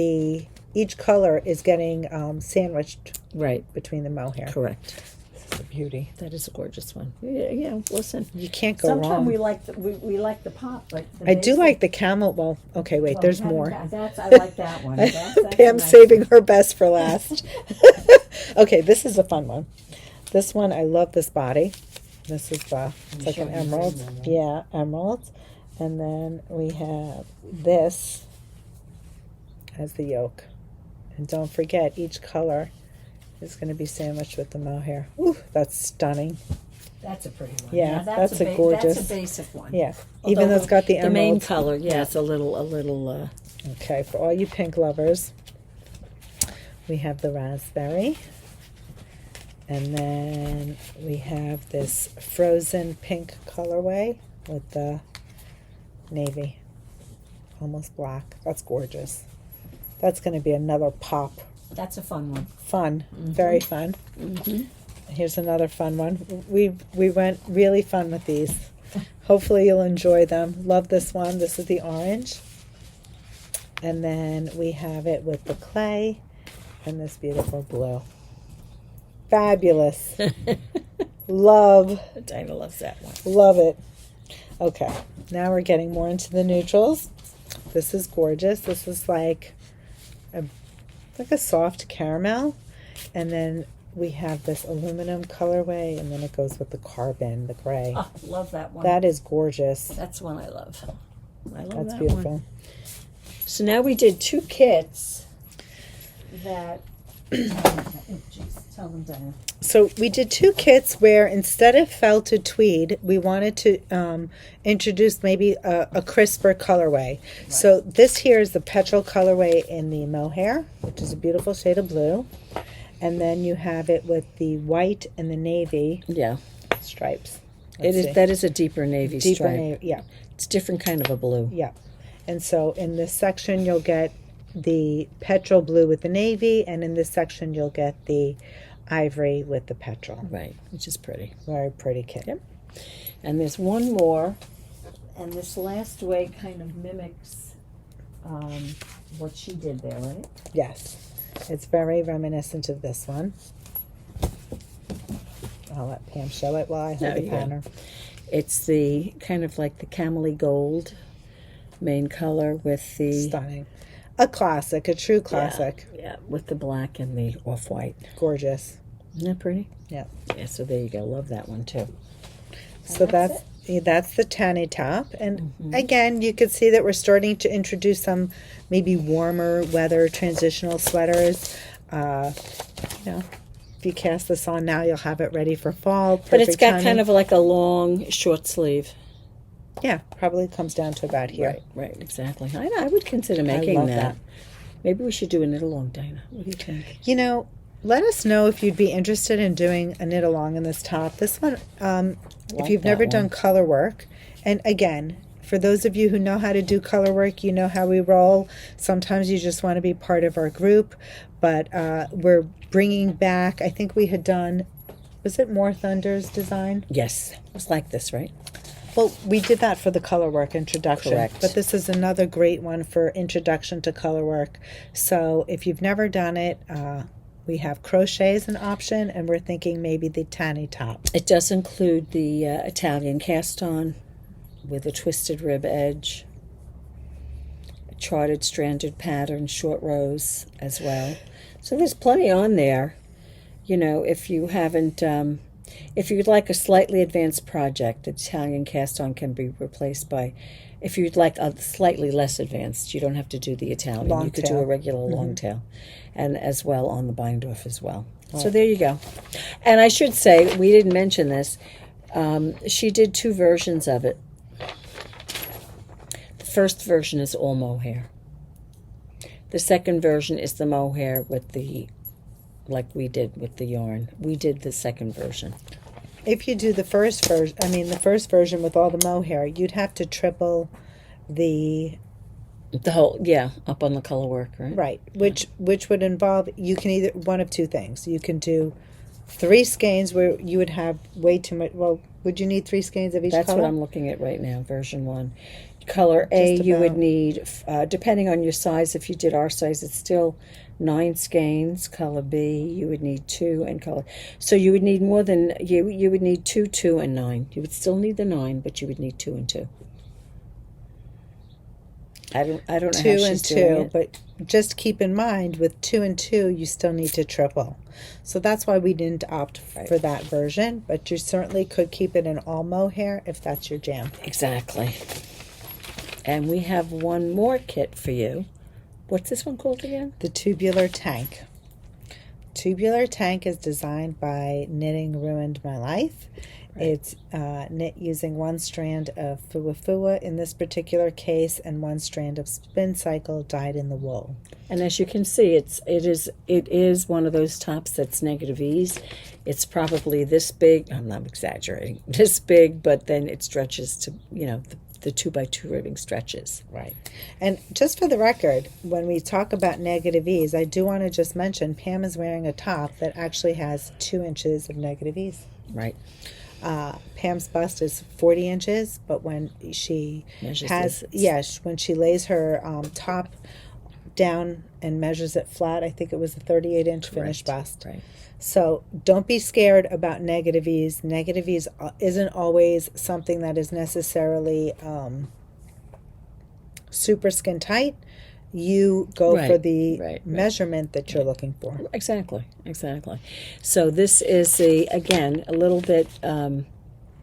each color is getting sandwiched Right. between the mohair. Correct. This is a beauty. That is a gorgeous one. Yeah, listen. You can't go wrong. Sometimes we like the pop, like I do like the camel. Well, okay, wait, there's more. I like that one. That's Pam's saving her best for last. Okay, this is a fun one. This one, I love this body. This is it's like an emerald. Yeah, emerald. And then we have this as the yoke. And don't forget, each color is going to be sandwiched with the mohair. Ooh, that's stunning. That's a pretty one. Yeah, that's a gorgeous. That's a basic one. Yeah, even though it's got the emerald. The main color, yeah, it's a little. Okay, for all you pink lovers, we have the raspberry. And then we have this frozen pink colorway with the navy, almost black. That's gorgeous. That's going to be another pop. That's a fun one. Fun, very fun. Mm-hmm. Here's another fun one. We went really fun with these. Hopefully you'll enjoy them. Love this one. This is the orange. And then we have it with the clay and this beautiful blue. Fabulous. Love. Dina loves that one. Love it. Okay, now we're getting more into the neutrals. This is gorgeous. This is like a soft caramel. And then we have this aluminum colorway, and then it goes with the carbon, the gray. Oh, love that one. That is gorgeous. That's one I love. I love That's that beautiful. one. So now we did 2 kits that... Jeez, tell them, Dina. So we did 2 kits where instead of felted tweed, we wanted to introduce maybe a crisper colorway. Right. So this here is the petrol colorway in the mohair, which is a beautiful shade of blue. And then you have it with the white and the navy stripes. That is a deeper navy stripe. Yeah. It's different kind of a blue. Yeah. And so in this section you'll get the petrol blue with the navy, and in this section you'll get the ivory with the petrol. Right, which is pretty. Very pretty kit. Yep. And there's one more, and this last way kind of mimics what she did there, right? Yes. It's very reminiscent of this one. I'll let Pam show it while I hold the pattern. It's the kind of like the camely gold main color with the... Stunning. A classic, a true classic. Yeah, with the black and the off-white. Gorgeous. Isn't that pretty? Yeah. Yeah, so there you go. Love that one too. So that's the Tanne top. And again, you could see that we're starting to introduce some maybe warmer weather transitional sweaters. If you cast this on now, you'll have it ready for fall. But it's got kind of like a long short sleeve. Yeah, probably comes down to about here. Right, exactly. I would consider making that. Maybe we should do a knit along, Dina. What do you think? Let us know if you'd be interested in doing a knit along in this top. This one, if you've never done color work, and again, for those of you who know how to do color work, you know how we roll. Sometimes you just want to be part of our group, but we're bringing back, I think we had done, was it More Thunder's design? Yes, it was like this, right? Well, we did that for the color work introduction. Correct. But this is another great one for introduction to color work. So if you've never done it, we have crochet as an option, and we're thinking maybe the Tanne top. It does include the Italian cast on with a twisted rib edge, a charted stranded pattern, short rows as well. So there's plenty on there. If you haven't... if you'd like a slightly advanced project, the Italian cast on can be replaced by, if you'd like a slightly less advanced, you don't have to do the Italian. Long you could tail. do a regular long tail, and as well on the Beindorf as well. Right. So there you go. And I should say, we didn't mention this, she did 2 versions of it. The first version is all mohair. The second version is the mohair with the, like we did with the yarn. We did the second version. If you do the first version with all the mohair, you'd have to triple the whole, up on the color work, right? Right, which would involve, you can either, one of 2 things. You can do 3 skeins where you would have way too much, well, would you need 3 skeins of each color? That's what I'm looking at right now, version 1. color A, Just you would about. need, depending on your size, if you did our size, it's still 9 skeins. Color B, you would need 2, and color. So you would need more than, you would need 2, 2, and 9. You would still need the 9, but you would need 2 and 2. I don't know 2 how and she's doing 2, it. but just keep in mind with 2 and 2, you still need to triple. So that's why we didn't opt for that version, but you certainly could keep it in all mohair if that's your jam. Exactly. And we have one more kit for you. What's this one called again? The Tubular Tank. Tubular Tank is designed by Knitting Ruined My Life. Right. It's knit using 1 strand of fua in this particular case, and 1 strand of spin cycle dyed in the wool. And as you can see, it is one of those tops that's negative ease. It's probably this big. I'm not exaggerating. This big, but then it stretches to the 2x2 ribbing stretches. Right. And just for the record, when we talk about negative ease, I do want to just mention Pam is wearing a top that actually has 2 inches of negative ease. Right. Pam's bust is 40 inches, but when she when she lays her top down and measures it flat, I think it was a 38-inch finished bust. Right. So don't be scared about negative ease. Negative ease isn't always something that is necessarily super skin tight. You go for the measurement that you're looking for. Exactly. So this is again a little bit.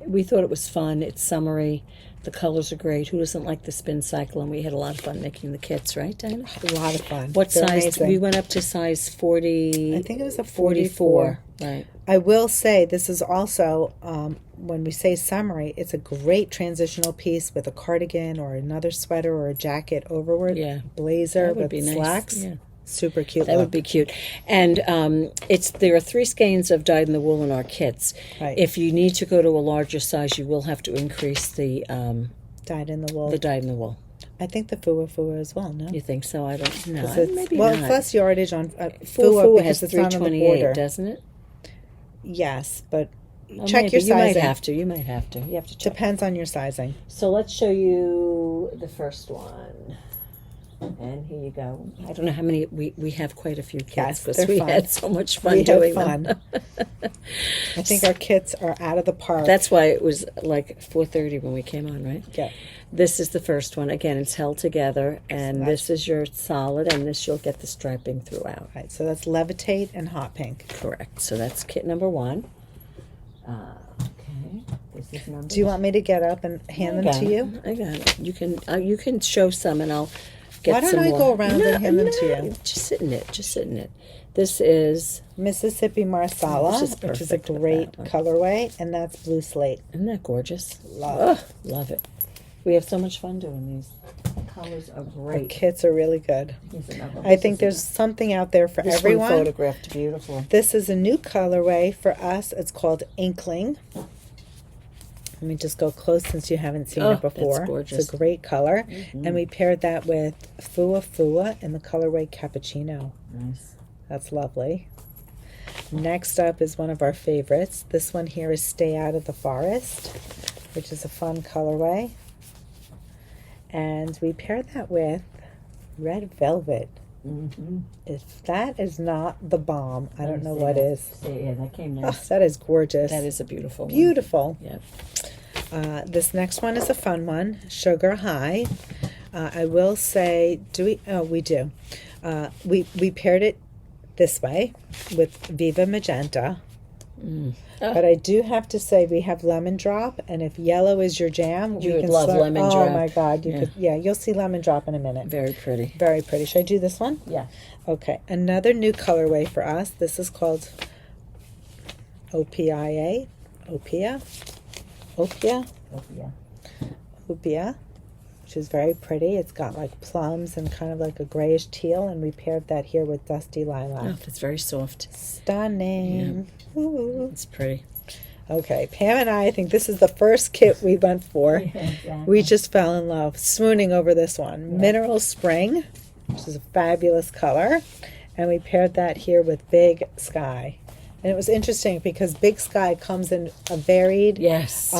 We thought it was fun. It's summery. The colors are great. Who doesn't like the spin cycle? And we had a lot of fun making the kits, right, Dinah? A lot of fun. What They're size? amazing. We went up to size 40. I think it was a 44. Right. I will say this is also, when we say summery, it's a great transitional piece with a cardigan or another sweater or a jacket overward. Yeah. Blazer with be slacks. Nice. Yeah. Super cute. That would be cute. And there are 3 skeins of dyed in the wool in our kits. Right. If you need to go to a larger size, you will have to increase the dyed in the wool. The dyed in the wool. I think the fua as well. No, you think so? I don't know. Maybe not. It's less yardage on fua because has it's not on the 328, border, doesn't it? Yes, but check your sizing. You might have to. You have to check. Depends on your sizing. So let's show you the first one. And here you go. I don't know how many. We have quite a few kits because we had so much fun doing them. I think our kits are out of the park. That's why it was like 4:30 when we came on, right? Yeah. This is the first one. Again, it's held together, and this is your solid, and this you'll get the striping throughout. Right. So that's Levitate and Hot Pink. Correct. So that's kit number 1. Okay. This is number. Do you want me to get up and hand them to you? I got it. You can show some, and I'll. Why don't I go around and hand them to you? Just sit in it. This is Mississippi Marsala, which is a great colorway, and that's Blue Slate. Isn't that gorgeous? Love it. We have so much fun doing these. The colors are great. The kits are really good. I think there's something out there for everyone. This one photographed beautiful. This is a new colorway for us. It's called Inkling. Let me just go close since you haven't seen it before. That's gorgeous. It's a great color. And we paired that with Fua in the colorway Cappuccino. Nice. That's lovely. Next up is one of our favorites. This one here is Stay Out of the Forest, which is a fun colorway. And we paired that with Red Velvet. If that is not the bomb, I don't know what is. Yeah, that came nice. Oh, that is gorgeous. That is a beautiful one. Beautiful. Yep. This next one is a fun one, Sugar High. I will say, do we? Oh, we do. We paired it this way with Viva Magenta. But I do have to say we have Lemon Drop, and if yellow is your jam, you would love Lemon Drop. Oh my God, you'll see Lemon Drop in a minute. Very pretty. Very pretty. Should I do this one? Yeah. Okay, another new colorway for us. This is called Opia, which is very pretty. It's got like plums and kind of like a grayish teal, and we paired that here with Dusty Lilac. Oh, that's very soft. Stunning. Yeah. Ooh. It's pretty. Okay, Pam and I think this is the first kit we went for. Yeah, exactly. We just fell in love, swooning over this one. Yeah. Mineral Spring, which is a fabulous color, and we paired that here with Big Sky. And it was interesting because Big Sky comes in a varied yes.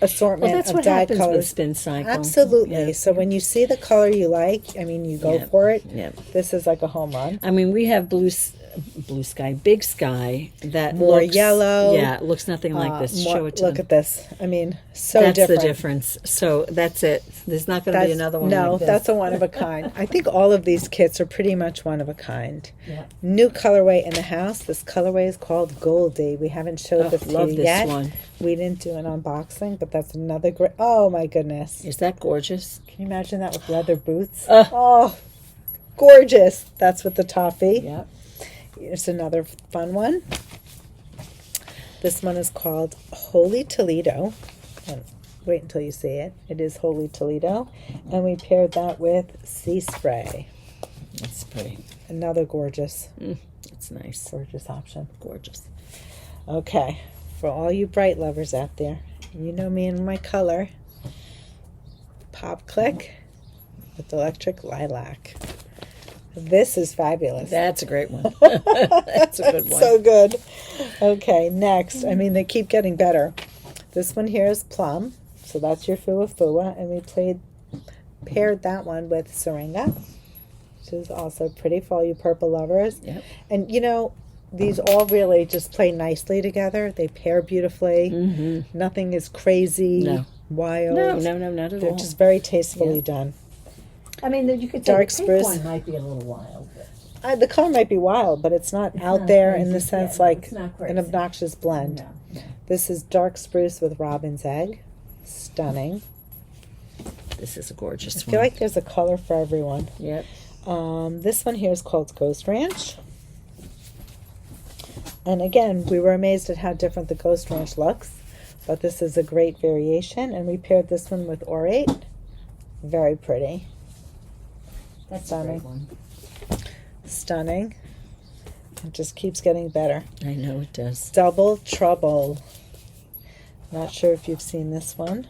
assortment that's of what dye happens colors. with spin cycle. Absolutely. Yeah. So when you see the color you like, I mean, you go Yeah. for it. Yeah. This is like a home run. I mean, we have blue sky, big sky that More looks yellow. Yeah, it looks nothing like this. Show it to look them. at this. I mean, so That's different. the difference. So that's it. There's not going to be another one No, like this. that's a one of a kind. I think all of these kits are pretty much one of a kind. Yeah. New colorway in the house. This colorway is called Goldie. We haven't showed this to love you this yet. one. We didn't do an unboxing, but that's another great. Oh my goodness! Is that gorgeous? Can you imagine that with leather boots? Oh, gorgeous! That's with the toffee. Yep. Here's another fun one. This one is called Holy Toledo. Wait until you see it. It is Holy Toledo. And we paired that with Sea Spray. That's pretty. Another gorgeous, It's nice. gorgeous option. Gorgeous. Okay. For all you bright lovers out there, you know me and my color. Pop Click with Electric Lilac. This is fabulous. That's a great one. That's a good one. So good. Okay, next. I mean, they keep getting better. This one here is Plum. So that's your Fua. And we paired that one with Syringa, which is also pretty for all you purple lovers. Yep. And, you know, these all really just play nicely together. They pair beautifully. Mm-hmm. Nothing is crazy, wild. No, not at all. They're just very tastefully done. I mean, you could Dark say the pink spruce. one might be a little wild. But The color might be wild, but it's not out not there crazy. in the sense Yeah, like it's not crazy. an obnoxious blend. No. This is Dark Spruce with Robin's Egg. Stunning. This is a gorgeous I feel like there's a color for everyone. Yep. This one here is called Ghost Ranch. And again, we were amazed at how different the Ghost Ranch looks. But this is a great variation. And we paired this one with Orate. Very pretty. That's Stunning. a great one. Stunning. It just keeps getting better. I know it does. Double Trouble. Not sure if you've seen this one.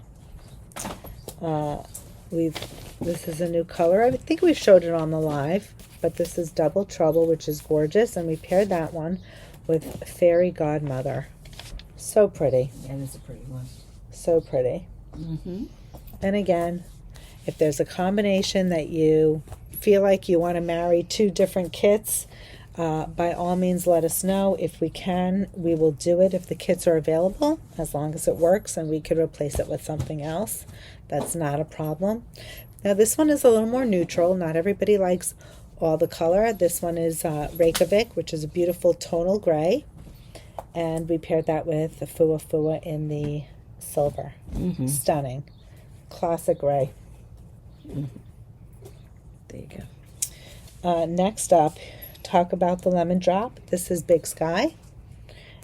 This is a new color. I think we showed it on the live, but this is Double Trouble, which is gorgeous, and we paired that one with Fairy Godmother. So pretty. Yeah, that's a pretty one. So pretty. Mm-hmm. And again, if there's a combination that you feel like you want to marry two different kits, by all means let us know. If we can, we will do it if the kits are available, as long as it works and we could replace it with something else. That's not a problem. Now this one is a little more neutral. Not everybody likes all the color. This one is Reykjavik, which is a beautiful tonal gray, and we paired that with the Fua in the silver. Mm-hmm. Stunning. Classic gray. Mm-hmm. There you go. Next up, talk about the Lemon Drop. This is Big Sky,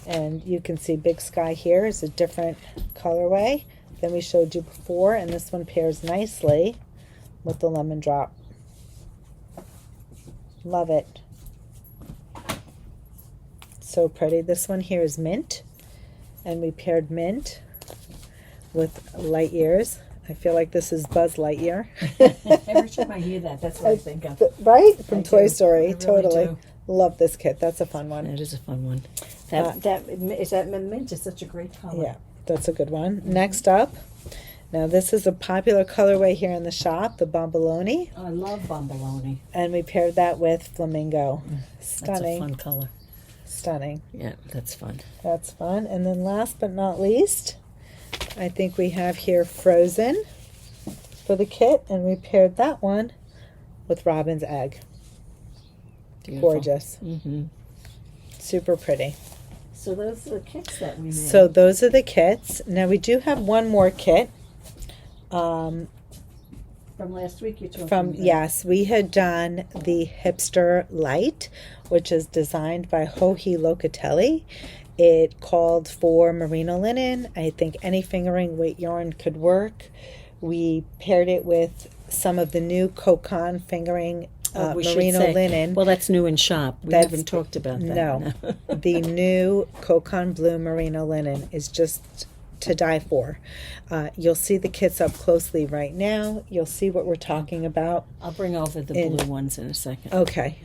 and you can see Big Sky here is a different colorway than we showed you before, and this one pairs nicely with the Lemon Drop. Love it. So pretty. This one here is Mint, and we paired Mint with Light Years. I feel like this is Buzz Lightyear. Every time I hear that, that's what I think of. Right? From Toy do. Story. I really Totally. do. Love this kit. That's a fun one. That is a fun one. That mint is such a great color. Yeah, that's a good one. Next up, now this is a popular colorway here in the shop, the Bomboloni. Oh, I love Bomboloni. And we paired that with Flamingo. Stunning. That's a fun color. Stunning. Yeah, that's fun. That's fun. And then last but not least, I think we have here Frozen for the kit, and we paired that one with Robin's Egg. Beautiful. Gorgeous. Mm-hmm. Super pretty. So those are the kits that we made. So those are the kits. Now we do have one more kit. From last week, you told me. Yes, we had done the Hipster Light, which is designed by Joji Locatelli. It called for merino linen. I think any fingering weight yarn could work. We paired it with some of the new Kokon fingering merino linen. Well, that's new in shop. We haven't talked about that. No. The new Kokon blue merino linen is just to die for. You'll see the kits up closely right now. You'll see what we're talking about. I'll bring over the blue ones in a second. Okay.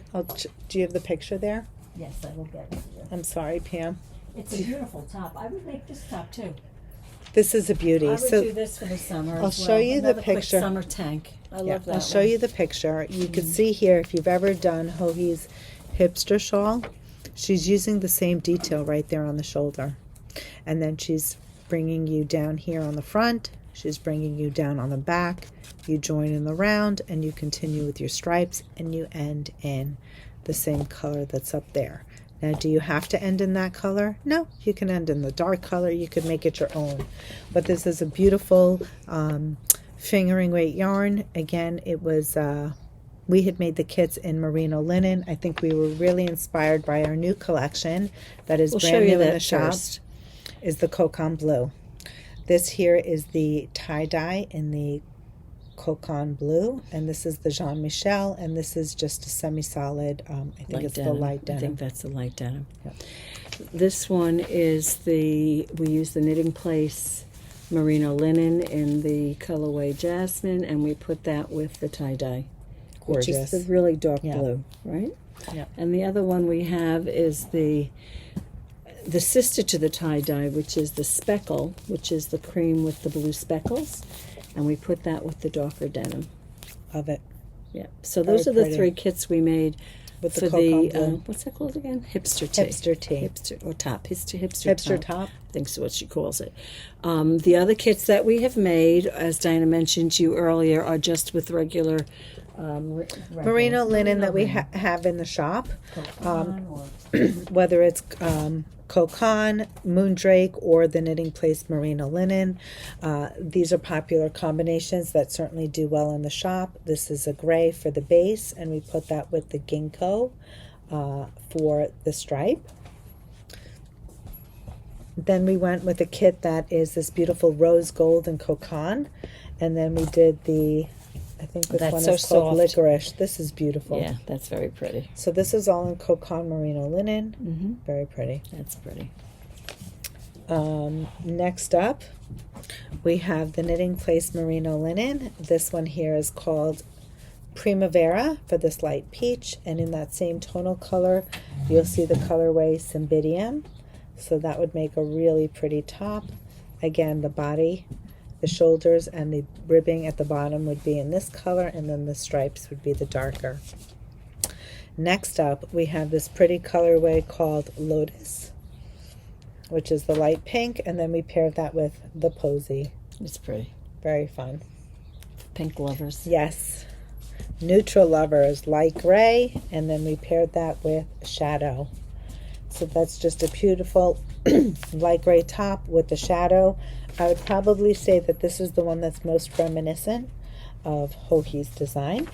Do you have the picture there? Yes, I will get it. I'm sorry, Pam. It's a beautiful top. I would make this top too. This is a beauty. I would So do this for the summer. I'll as show well. you the Another quick picture. summer tank. I love that. I'll show you the picture. You can see here, if you've ever done Hohi's hipster shawl, she's using the same detail right there on the shoulder. And then she's bringing you down here on the front. She's bringing you down on the back. You join in the round and you continue with your stripes and you end in the same color that's up there. Now, do you have to end in that color? No, you can end in the dark color. You could make it your own. But this is a beautiful fingering weight yarn. Again, it was, we had made the kits in merino linen. I think we were really inspired by our new collection that is brand new in the shop, is the Cocon Blue. This here is the tie-dye in the Cocon Blue, and this is the Jean Michel, and this is just a semi-solid, I think it's the light denim. I think that's the light denim. Yep. This one is we use the Knitting Place merino linen in the colorway Jasmine, and we put that with the tie-dye. Gorgeous. Which is the really dark blue, right? Yeah. And the other one we have is the sister to the tie-dye, which is the speckle, which is the cream with the blue speckles. And we put that with the darker denim. Love it. Yeah. So those are the three kits we made with for the what's that called again? Hipster tee. Hipster tee. Hipster or top. Hipster top. I think is what she calls it. The other kits that we have made, as Dinah mentioned to you earlier, are just with regular merino linen that we have in the shop. Whether it's Cocon, Moondrake, or the Knitting Place merino linen. These are popular combinations that certainly do well in the shop. This is a gray for the base, and we put that with the ginkgo for the stripe. Then we went with a kit that is this beautiful rose gold and Cocon, and then we did the, I think this one is called Licorice. This is beautiful. Yeah, that's very pretty. So this is all in Cocon merino linen. Mm-hmm. Very pretty. That's pretty. Next up, we have the Knitting Place merino linen. This one here is called Primavera for this light peach, and in that same tonal color, you'll see the colorway Cymbidium. So that would make a really pretty top. Again, the body, the shoulders, and the ribbing at the bottom would be in this color, and then the stripes would be the darker. Next up, we have this pretty colorway called Lotus, which is the light pink, and then we paired that with the Posy. It's pretty. Very fun. Pink lovers. Yes. Neutral lovers, light gray, and then we paired that with Shadow. So that's just a beautiful light gray top with the shadow. I would probably say that this is the one that's most reminiscent of Hohi's design,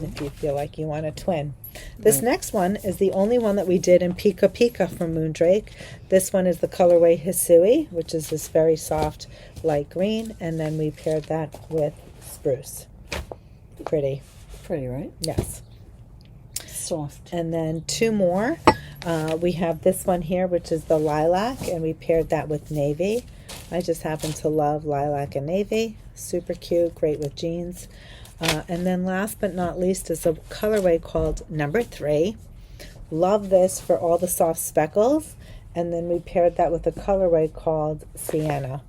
if you feel like you want a twin. This next one is the only one that we did in Pika Pika from Moondrake. This one is the colorway Hisui, which is this very soft light green, and then we paired that with Spruce. Pretty. Pretty, right? Yes. Soft. And then two more. We have this one here, which is the lilac, and we paired that with navy. I just happen to love lilac and navy. Super cute, great with jeans. And then last but not least is a colorway called Number 3. Love this for all the soft speckles. And then we paired that with a colorway called Sienna,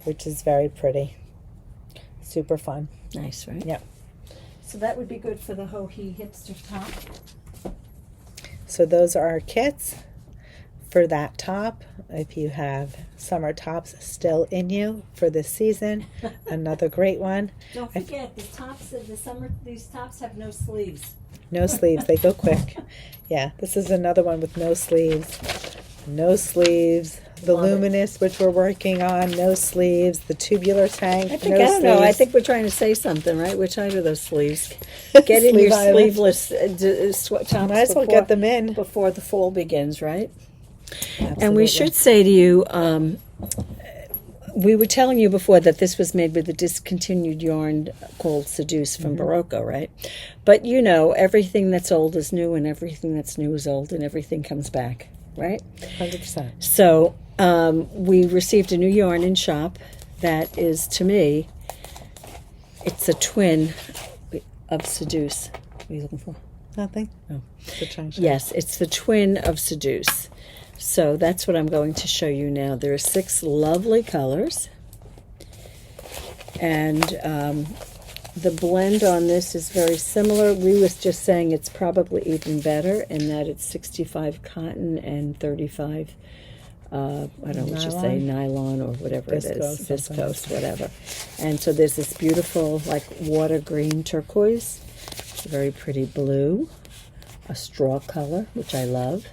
which is very pretty. Super fun. Nice, right? Yep. So that would be good for the Hohi hipster top. So those are our kits for that top. If you have summer tops still in you for this season, another great one. Don't forget, these tops have no sleeves. No sleeves, they go quick. Yeah, this is another one with no sleeves. No sleeves. The Luminous, which we're working on, no sleeves. The Tubular tank, I think, no I don't sleeves. know. I think we're trying to say something, right? Which height are those sleeves? Get in your sleeveless tops. Might as well get them in before the fall begins, right? Absolutely. And we should say to you, we were telling you before that this was made with a discontinued yarn called Seduce from Barocco, right? But you know, everything that's old is new, and everything that's new is old, and everything comes back, right? 100%. So we received a new yarn in shop that is, to me, it's a twin of Seduce. What are you looking for? Nothing? Oh. The trunk. Yes, it's the twin of Seduce. So that's what I'm going to show you now. There are 6 lovely colors. And the blend on this is very similar. We was just saying it's probably even better in that it's 65 cotton and 35, I don't know what you say, nylon or whatever it is, viscose, whatever. And so there's this beautiful, like, water green turquoise, very pretty blue, a straw color, which I love.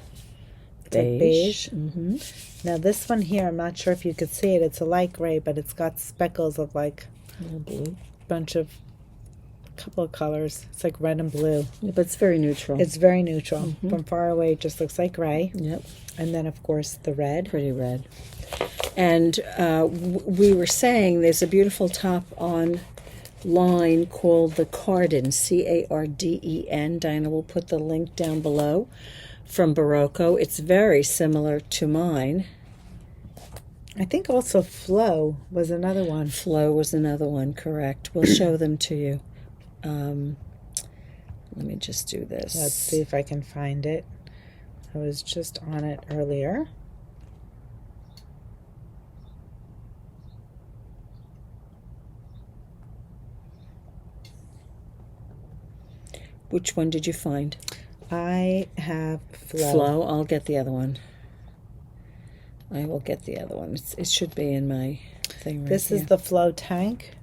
Beige. Mm-hmm. Now this one here, I'm not sure if you could see it. It's a light gray, but it's got speckles of like a little blue, couple of colors. It's like red and blue. Yeah, but it's very neutral. It's very neutral. Mm-hmm. From far away, it just looks like gray. Yep. And then of course the red. Pretty red. And we were saying there's a beautiful top on line called the Carden, C-A-R-D-E-N. Dinah will put the link down below. From Barocco. It's very similar to mine. I think also Flow was another one. Flow was another one, correct. We'll show them to you. Let me just do this. Let's see if I can find it. I was just on it earlier. Which one did you find? I have Flow. Flow. I'll get the other one. I will get the other one. It should be in my thing right This here. is the Flow tank.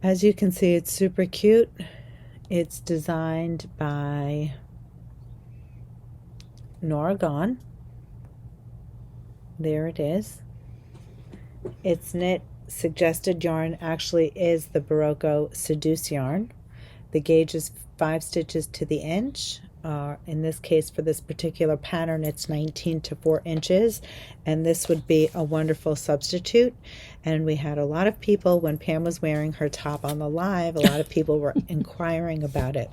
As you can see, it's super cute. It's designed by Norah Gaughan. There it is. Its knit suggested yarn actually is the Barocco Seduce yarn. The gauge is 5 stitches to the inch. In this case, for this particular pattern, it's 19 to 4 inches, and this would be a wonderful substitute. And we had a lot of people, when Pam was wearing her top on the live, a lot of people were inquiring about it.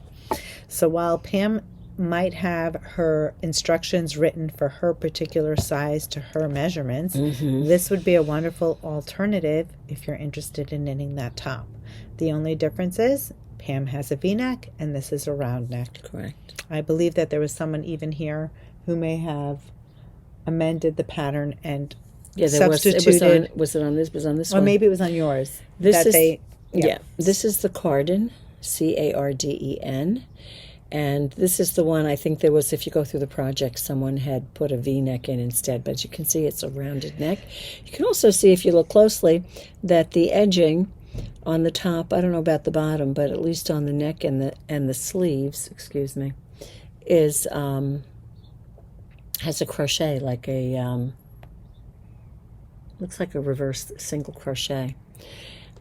So while Pam might have her instructions written for her particular size to her measurements, this would be a wonderful alternative if you're interested in knitting that top. The only difference is Pam has a V-neck and this is a round neck. Correct. I believe that there was someone even here who may have amended the pattern and substituted. Was it on this? Was on this one? Or maybe it was on yours. This is This is the Carden, C-A-R-D-E-N, and this is the one I think there was. If you go through the project, someone had put a V-neck in instead, but you can see it's a rounded neck. You can also see, if you look closely, that the edging on the top, I don't know about the bottom, but at least on the neck and the sleeves, excuse me, is has a crochet, like a looks like a reverse single crochet.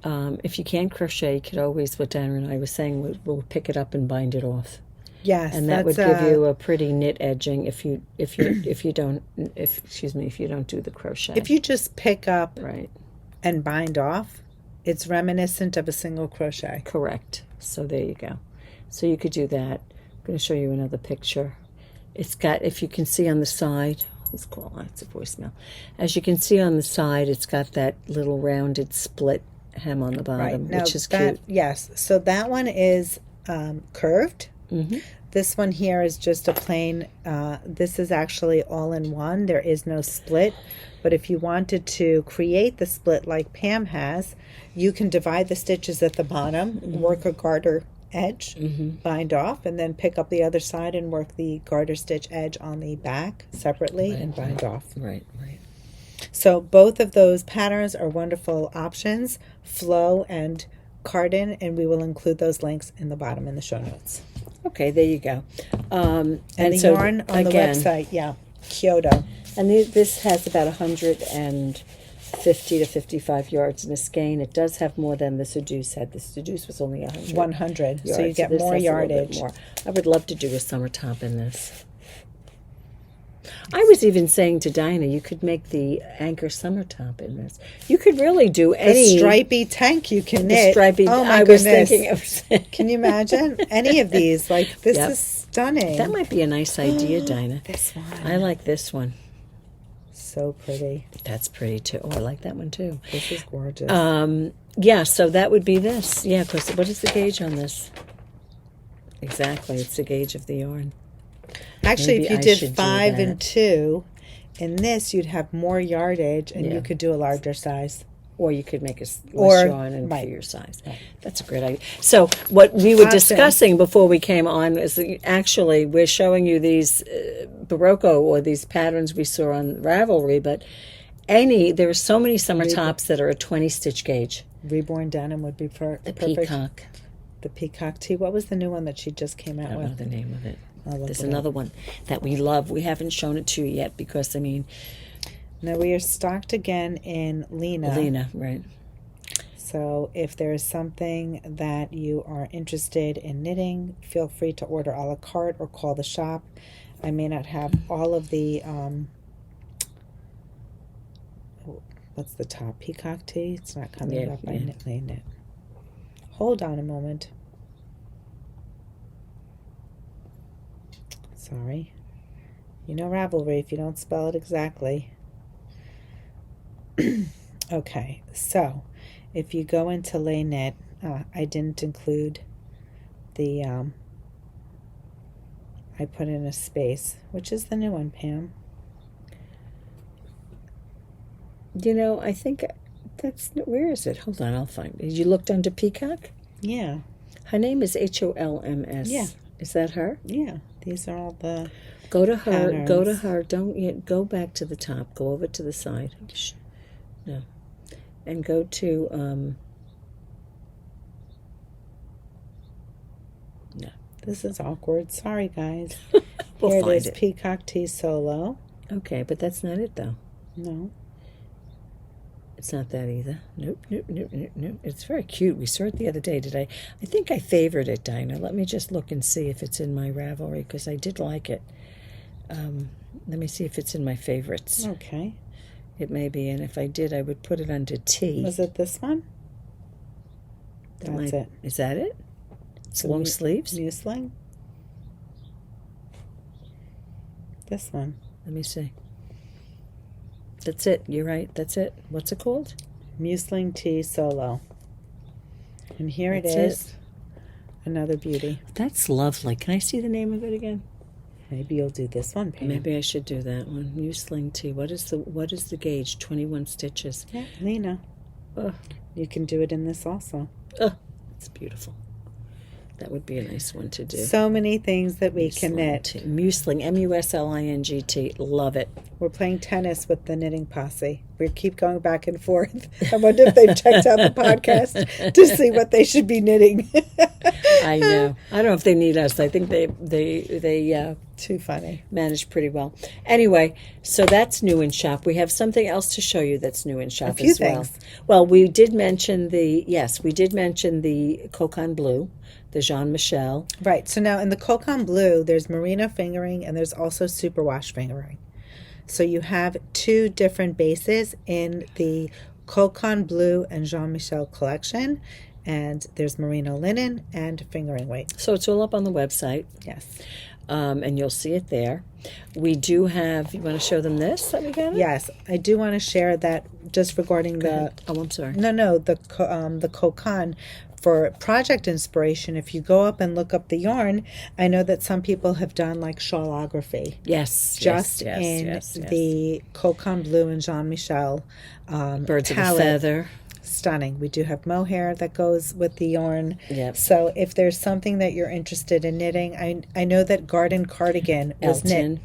If you can't crochet, you could always, what Dina and I was saying, we'll pick it up and bind it off. Yes, and that would give you a pretty knit edging if you don't do the crochet. If you just pick up right and bind off, it's reminiscent of a single crochet. Correct. So there you go. So you could do that. I'm going to show you another picture. It's got, if you can see on the side, let's call it, it's a voicemail. As you can see on the side, it's got that little rounded split hem on the bottom, which is cute. Yes. So that one is curved. Mm-hmm. This one here is just a plain, this is actually all in one. There is no split. But if you wanted to create the split like Pam has, you can divide the stitches at the bottom, work a garter edge, bind off, and then pick up the other side and work the garter stitch edge on the back separately and bind off. Right. So both of those patterns are wonderful options, Flow and Carden, and we will include those links in the bottom in the show notes. Okay, there you go. And the yarn on the website, Kyoto. And this has about 150 to 55 yards in a skein. It does have more than the Seduce had. The Seduce was only 100 yards, so you get more yardage. More. I would love to do a summer top in this. I was even saying to Dinah, you could make the anchor summer top in this. You could really do any stripy tank you can knit. Stripy. Oh my goodness! I was thinking Can you imagine any of these? Like this is stunning. That might be a nice idea, Dinah. This one. I like this one. So pretty. That's pretty too. Oh, I like that one too. This is gorgeous. Yeah, so that would be this. Yeah, because what is the gauge on this? Exactly, it's the gauge of the yarn. Actually, Maybe if you I did should do 5 that. and 2, in this you'd have more yardage, and you could do a larger size. Or you could make a less yarn and for your size. That's a great idea. So what we were discussing before we came on is that actually we're showing you these Barocco or these patterns we saw on Ravelry, but there are so many summer tops that are a 20-stitch gauge. Reborn denim would be perfect. The peacock. The peacock tee. What was the new one that she just came out with? I don't know the name of it. There's it another one that we love. We haven't shown it to you yet because, I mean... Now, we are stocked again in Lina. Lina, right. So if there is something that you are interested in knitting, feel free to order a la carte or call the shop. I may not have all of the... what's the top? Peacock tee? It's not coming up by Knit. Hold on a moment. Sorry. You know Ravelry if you don't spell it exactly. Okay, so if you go into LeKnit, I didn't include the, I put in a space, which is the new one, Pam. You know, I think where is it? Hold on, I'll find it. You looked under Peacock? Yeah. Her name is Holms. Yeah. Is that her? Yeah. These are all the Go to her. patterns. Go to her. Don't yet. Go back to the top. Go over to the side. No. And go to, no. This is awkward. Sorry, guys. We'll Here find it is, it. Peacock Tee Solo. Okay, but that's not it, though. No. It's not that either. Nope. It's very cute. We saw it the other day. I think I favored it, Dinah. Let me just look and see if it's in my Ravelry, because I did like it. Let me see if it's in my favorites. Okay. It may be, and if I did, I would put it under T. Was it this one? That's it. Is that it? It's long sleeves? Musling? This one. Let me see. That's it. You're right. That's it. What's it called? Musling Tee Solo. And here it is. Another beauty. That's lovely. Can I see the name of it again? Maybe you'll do this one, Pam. Maybe I should do that one. Musling tee. What is the gauge? 21 stitches. Yeah, Lina. You can do it in this also. It's beautiful. That would be a nice one to do. So many things that we can knit. Musling, M-U-S-L-I-N-G-T. Love it. We're playing tennis with the knitting posse. We keep going back and forth. I wonder if they've checked out the podcast to see what they should be knitting. I know. I don't know if they need us. I think they too funny. Manage pretty well. Anyway, so that's new in shop. We have something else to show you that's new in shop a few as well. Things. Well, we did mention the Cocan Blue, the Jean Michel. Right. So now in the Cocan Blue, there's merino fingering and there's also superwash fingering. So you have two different bases in the Cocan Blue and Jean Michel collection. And there's merino linen and fingering weight. So it's all up on the website. Yes. And you'll see it there. We do have, you want to show them this that we got? Yes. I do want to share that just regarding the... Oh, I'm sorry. No, the Cocan. For project inspiration, if you go up and look up the yarn, I know that some people have done like shawlography. Yes. Just in the Cocan Blue and Jean Michel Birds palette. of a Feather. Stunning. We do have mohair that goes with the yarn. Yep. So if there's something that you're interested in knitting, I know that Garden Cardigan was knit.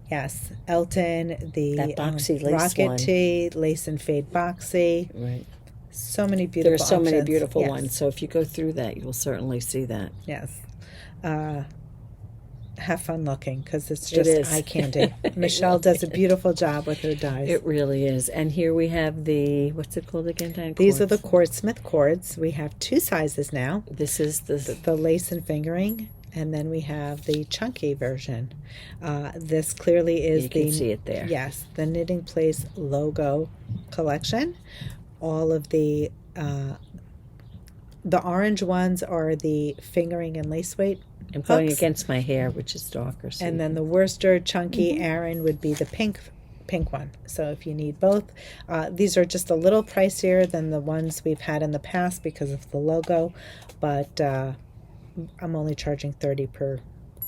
Yes, Elton, that boxy lace Rocket one. Tee, Lace and Fade Boxy. Right. So many beautiful There are so options. many beautiful ones. So if you go through that, you'll certainly see that. Yes. Have fun looking because it's just eye candy. Michelle does a beautiful job with her dyes. It really is. And here we have the, what's it called again, Diane? These are the Cordsmith cords. We have two sizes now. This is the lace and fingering, and then we have the chunky version. This clearly is you can see it there. Yes, the Knitting Place logo collection. All of the orange ones are the fingering and lace weight. I'm going against my hair, which is darker. So and then the Worcester chunky Aran would be the pink one. So if you need both, these are just a little pricier than the ones we've had in the past because of the logo, but I'm only charging $30 per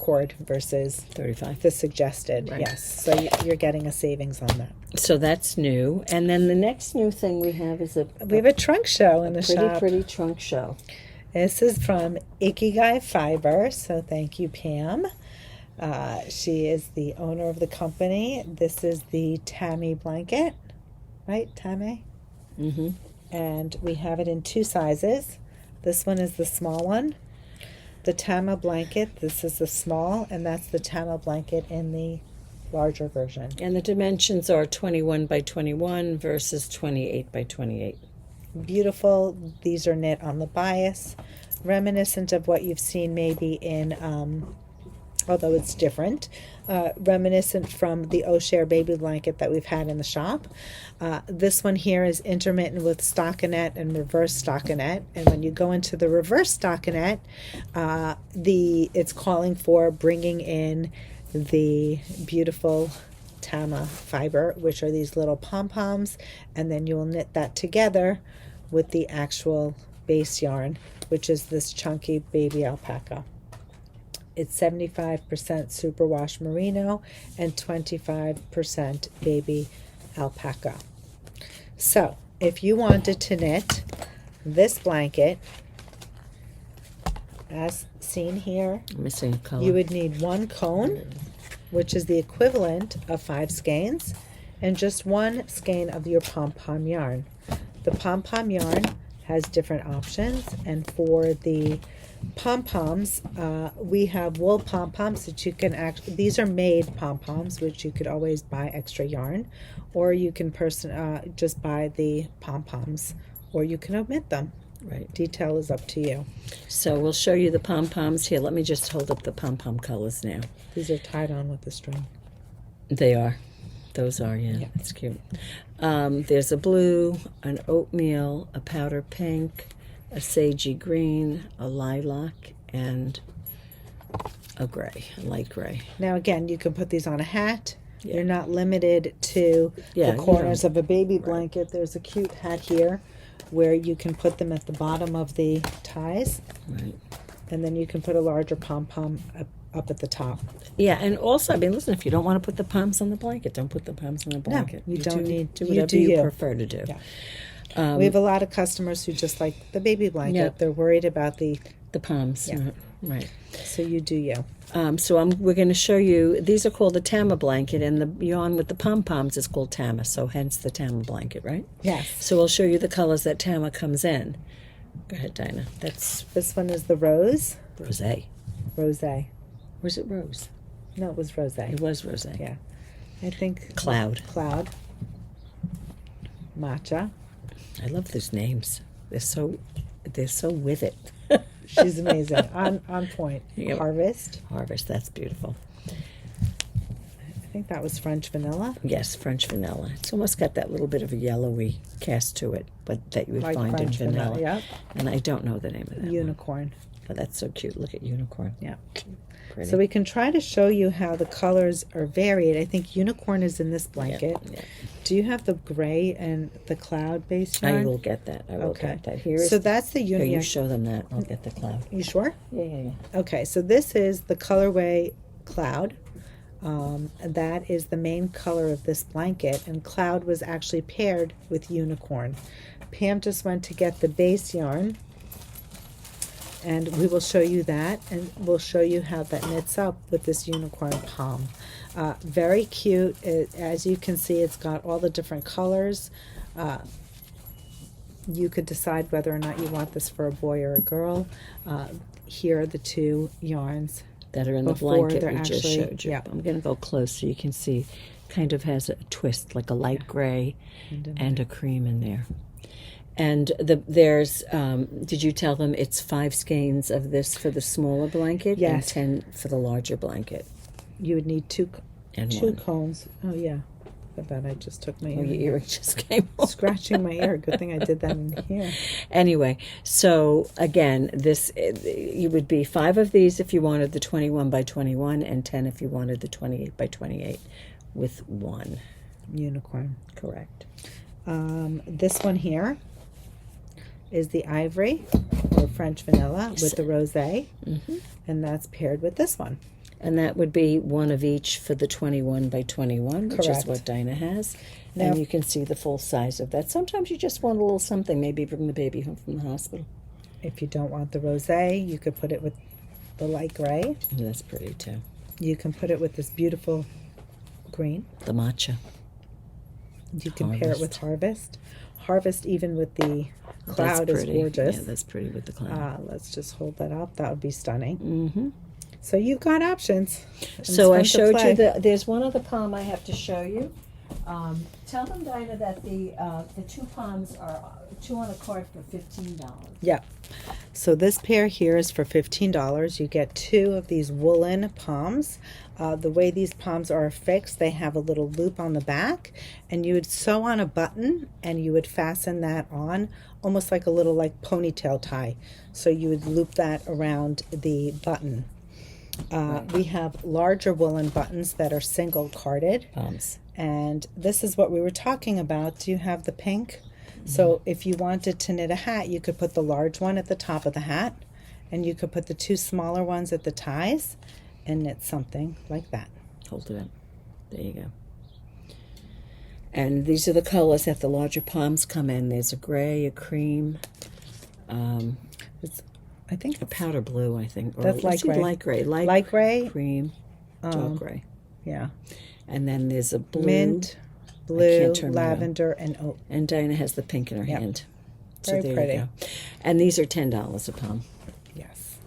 cord versus 35. the suggested. Right. Yes, so you're getting a savings on that. So that's new. And then the next new thing we have is We have a trunk show in the shop. pretty trunk show. This is from Ikigai Fiber, so thank you, Pam. She is the owner of the company. This is the Tame blanket, right, Tame? Mm-hmm. And we have it in 2 sizes. This one is the small one. The Tama blanket, this is the small, and that's the Tama blanket in the larger version. And the dimensions are 21 by 21 versus 28 by 28. Beautiful. These are knit on the bias, reminiscent of what you've seen maybe in, although it's different, reminiscent from the O'Share baby blanket that we've had in the shop. This one here is intermittent with stockinette and reverse stockinette, and when you go into the reverse stockinette, it's calling for bringing in the beautiful Tama fiber, which are these little pom-poms, and then you will knit that together with the actual base yarn, which is this chunky baby alpaca. It's 75% superwash merino and 25% baby alpaca. So if you wanted to knit this blanket, as seen here, I'm missing a color. you would need 1 cone, which is the equivalent of 5 skeins, and just 1 skein of your pom-pom yarn. The pom-pom yarn has different options, and for the pom-poms, we have wool pom-poms that you can actually, these are made pom-poms, which you could always buy extra yarn, or you can just buy the pom-poms, or you can omit them. Right. Detail is up to you. So we'll show you the pom-poms here. Let me just hold up the pom-pom colors now. These are tied on with the string. They are. Those are, yeah. That's cute. There's a blue, an oatmeal, a powder pink, a sagey green, a lilac, and a gray, a light gray. Now again, you can put these on a hat. Yeah. You're not limited to Yeah, the corners of a baby blanket. There's a cute hat here where you can put them at the bottom of the ties, Right. and then you can put a larger pom-pom up at the top. Yeah, and also, I mean, listen, if you don't want to put the poms on the blanket, don't put the poms on the blanket. you don't need- do you whatever do you you. prefer to do. Yeah. We have a lot of customers who just like the baby blanket. Yep. They're worried about the, The poms, Yeah. right. so you do you. So we're going to show you, these are called the Tama blanket, and the yarn with the pom-poms is called Tama, so hence the Tama blanket, right? Yes. So we'll show you the colors that Tama comes in. Go ahead, Dinah. That's This one is the rose. rosé. Rosé. Was it rose? No, it was rosé. It was rosé. Yeah. I think Cloud. cloud. Matcha. I love those names. They're so with it. She's amazing. on point. Yep. Harvest. Harvest, that's beautiful. I think that was French vanilla. Yes, French vanilla. It's almost got that little bit of a yellowy cast to it, but that you would Like find French in vanilla. Yep. And I don't know the name of that one. Unicorn. But that's so cute. Look at unicorn. Yeah. Pretty. So we can try to show you how the colors are varied. I think unicorn is in this blanket. Yeah. Do you have the gray and the cloud base I yarn? will get that. I will Okay. get that. Here is So that's the here, unicorn. you show them that. I'll get the cloud. You sure? Yeah. Okay, so this is the colorway cloud. That is the main color of this blanket, and cloud was actually paired with unicorn. Pam just went to get the base yarn, and we will show you that, and we'll show you how that knits up with this unicorn pom. Very cute. As you can see, it's got all the different colors. You could decide whether or not you want this for a boy or a girl. Here are the 2 yarns That are in the before blanket they're we just actually- showed you. yeah. I'm going to go close so you can see. Kind of has a twist, like a light gray and a cream in there. And there's, did you tell them it's 5 skeins of this for the smaller blanket? Yes. And 10 for the larger blanket. You would need two And one. cones. Oh yeah, but that I just took my Oh, your ear. earring just came off. Scratching my ear. Good thing I did that in here. Anyway, so again, this you would be 5 of these if you wanted the 21 by 21, and 10 if you wanted the 28 by 28, with 1. Unicorn. Correct. This one here is the ivory or French vanilla with the rosé, and that's paired with this one. And that would be one of each for the 21 by 21, which is what Dinah has. Now, and you can see the full size of that. Sometimes you just want a little something, maybe bring the baby home from the hospital. If you don't want the rosé, you could put it with the light gray. That's pretty too. You can put it with this beautiful green. The matcha. You can pair it with Harvest. Harvest, even with the cloud, is gorgeous. Yeah, that's pretty with the cloud. Let's just hold that up. That would be stunning. Mm-hmm. So you've got options. So I showed you there's one other palm I have to show you. Tell them, Dinah, that the 2 palms are 2 on a card for $15. Yeah. So this pair here is for $15. You get 2 of these woolen palms. The way these palms are affixed, they have a little loop on the back, and you would sew on a button and you would fasten that on almost like a little ponytail tie. So you would loop that around the button. We have larger woolen buttons that are single carded. Palms. And this is what we were talking about. Do you have the pink? So if you wanted to knit a hat, you could put the large one at the top of the hat, and you could put the 2 smaller ones at the ties and knit something like that. Hold it up. There you go. And these are the colors that the larger palms come in. There's a gray, a cream, I think a powder blue, I think. Or that's light gray. Light gray, cream, dark gray. Yeah. And then there's a blue. Mint, blue, lavender, and oak. And Dinah has the pink in her hand. So Very there pretty. You go. And these are $10 a palm. Yes.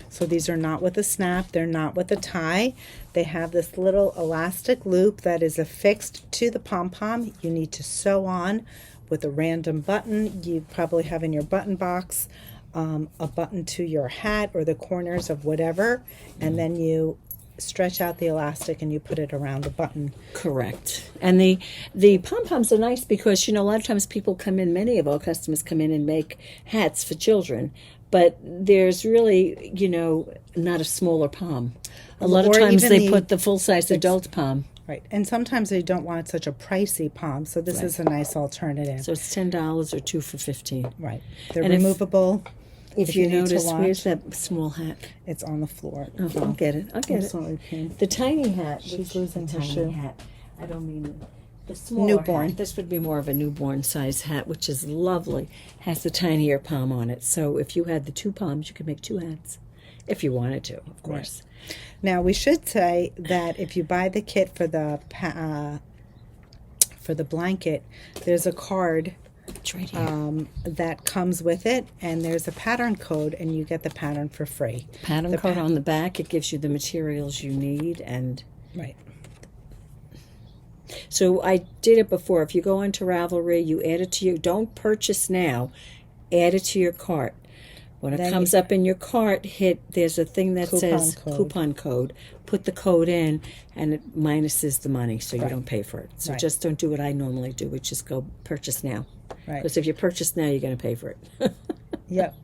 So these are not with a snap. They're not with a tie. They have this little elastic loop that is affixed to the pom-pom. You need to sew on with a random button. You probably have in your button box a button to your hat or the corners of whatever, and then you stretch out the elastic and you put it around the button. Correct. And the pom-poms are nice because, a lot of times people come in, many of our customers come in and make hats for children, but there's really, not a smaller palm. A lot of times they put the full-size adult palm. Right. And sometimes they don't want such a pricey palm, so this is a nice alternative. So it's $10 or 2 for $15. Right. They're removable. If you notice, where's that small hat? It's on the floor. Oh, I'll get it. The tiny hat. She's losing her tiny shoe. hat. I don't mean the smaller newborn hat. This would be more of a newborn size hat, which is lovely. Has the tinier palm on it. So if you had the 2 palms, you could make 2 hats. If you wanted to, of course. Right. Now we should say that if you buy the kit for the blanket, there's a card right here. that comes with it, and there's a pattern code, and you get the pattern for free. Pattern code on the back. It gives you the materials you need, and right. So I did it before. If you go onto Ravelry, you add it to your. Don't purchase now. Add it to your cart. When it comes up in your cart, there's a thing that says coupon code. Put the code in, and it minuses the money, so you don't pay for it. So just don't do what I normally do, which is go purchase now. Right. Because if you purchase now, you're going to pay for it. Yep.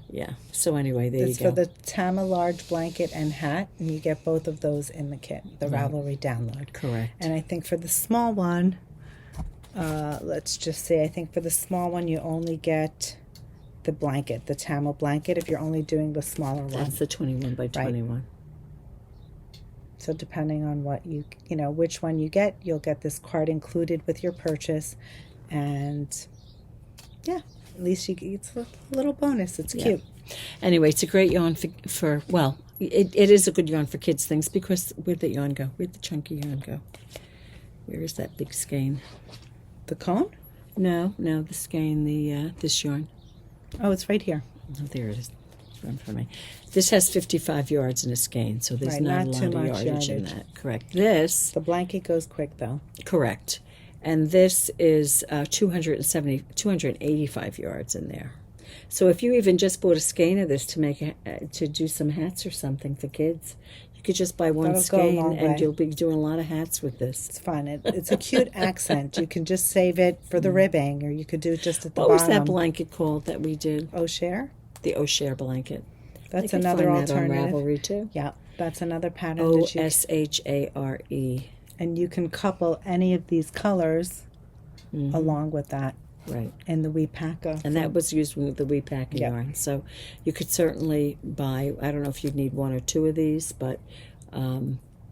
Yeah. So anyway, there you go. It's for the Tama large blanket and hat, and you get both of those in the kit, the Ravelry download. Correct. And I think for the small one, let's just say, I think for the small one, you only get the blanket, the Tama blanket, if you're only doing the smaller one. That's the 21 by 21. Right. So depending on what which one you get, you'll get this card included with your purchase. And at least it's a little bonus. It's cute. Anyway, it's a great yarn for it is a good yarn for kids things, because where'd the yarn go? Where'd the chunky yarn go? Where is that big skein? The cone? No, the skein, this yarn. Oh, it's right here. Oh, there it is. It's right for me. This has 55 yards in a skein, so there's not a lot of yardage in that. Correct. The blanket goes quick, though. Correct. And this is 285 yards in there. So if you even just bought a skein of this to do some hats or something for kids, you could just buy one skein and you'll be doing a lot of hats with this. It's fun. It's a cute accent. You can just save it for the ribbing, or you could do it just at the bottom. What was that blanket called that we did? O'Share? The O'Share blanket. That's another alternative. That on Ravelry too. Yeah, that's another pattern. OSHARE. And you can couple any of these colors along with that. Right. And the wee Paka. And that was used with the wee Paka yarn. So you could certainly buy, I don't know if you'd need 1 or 2 of these, but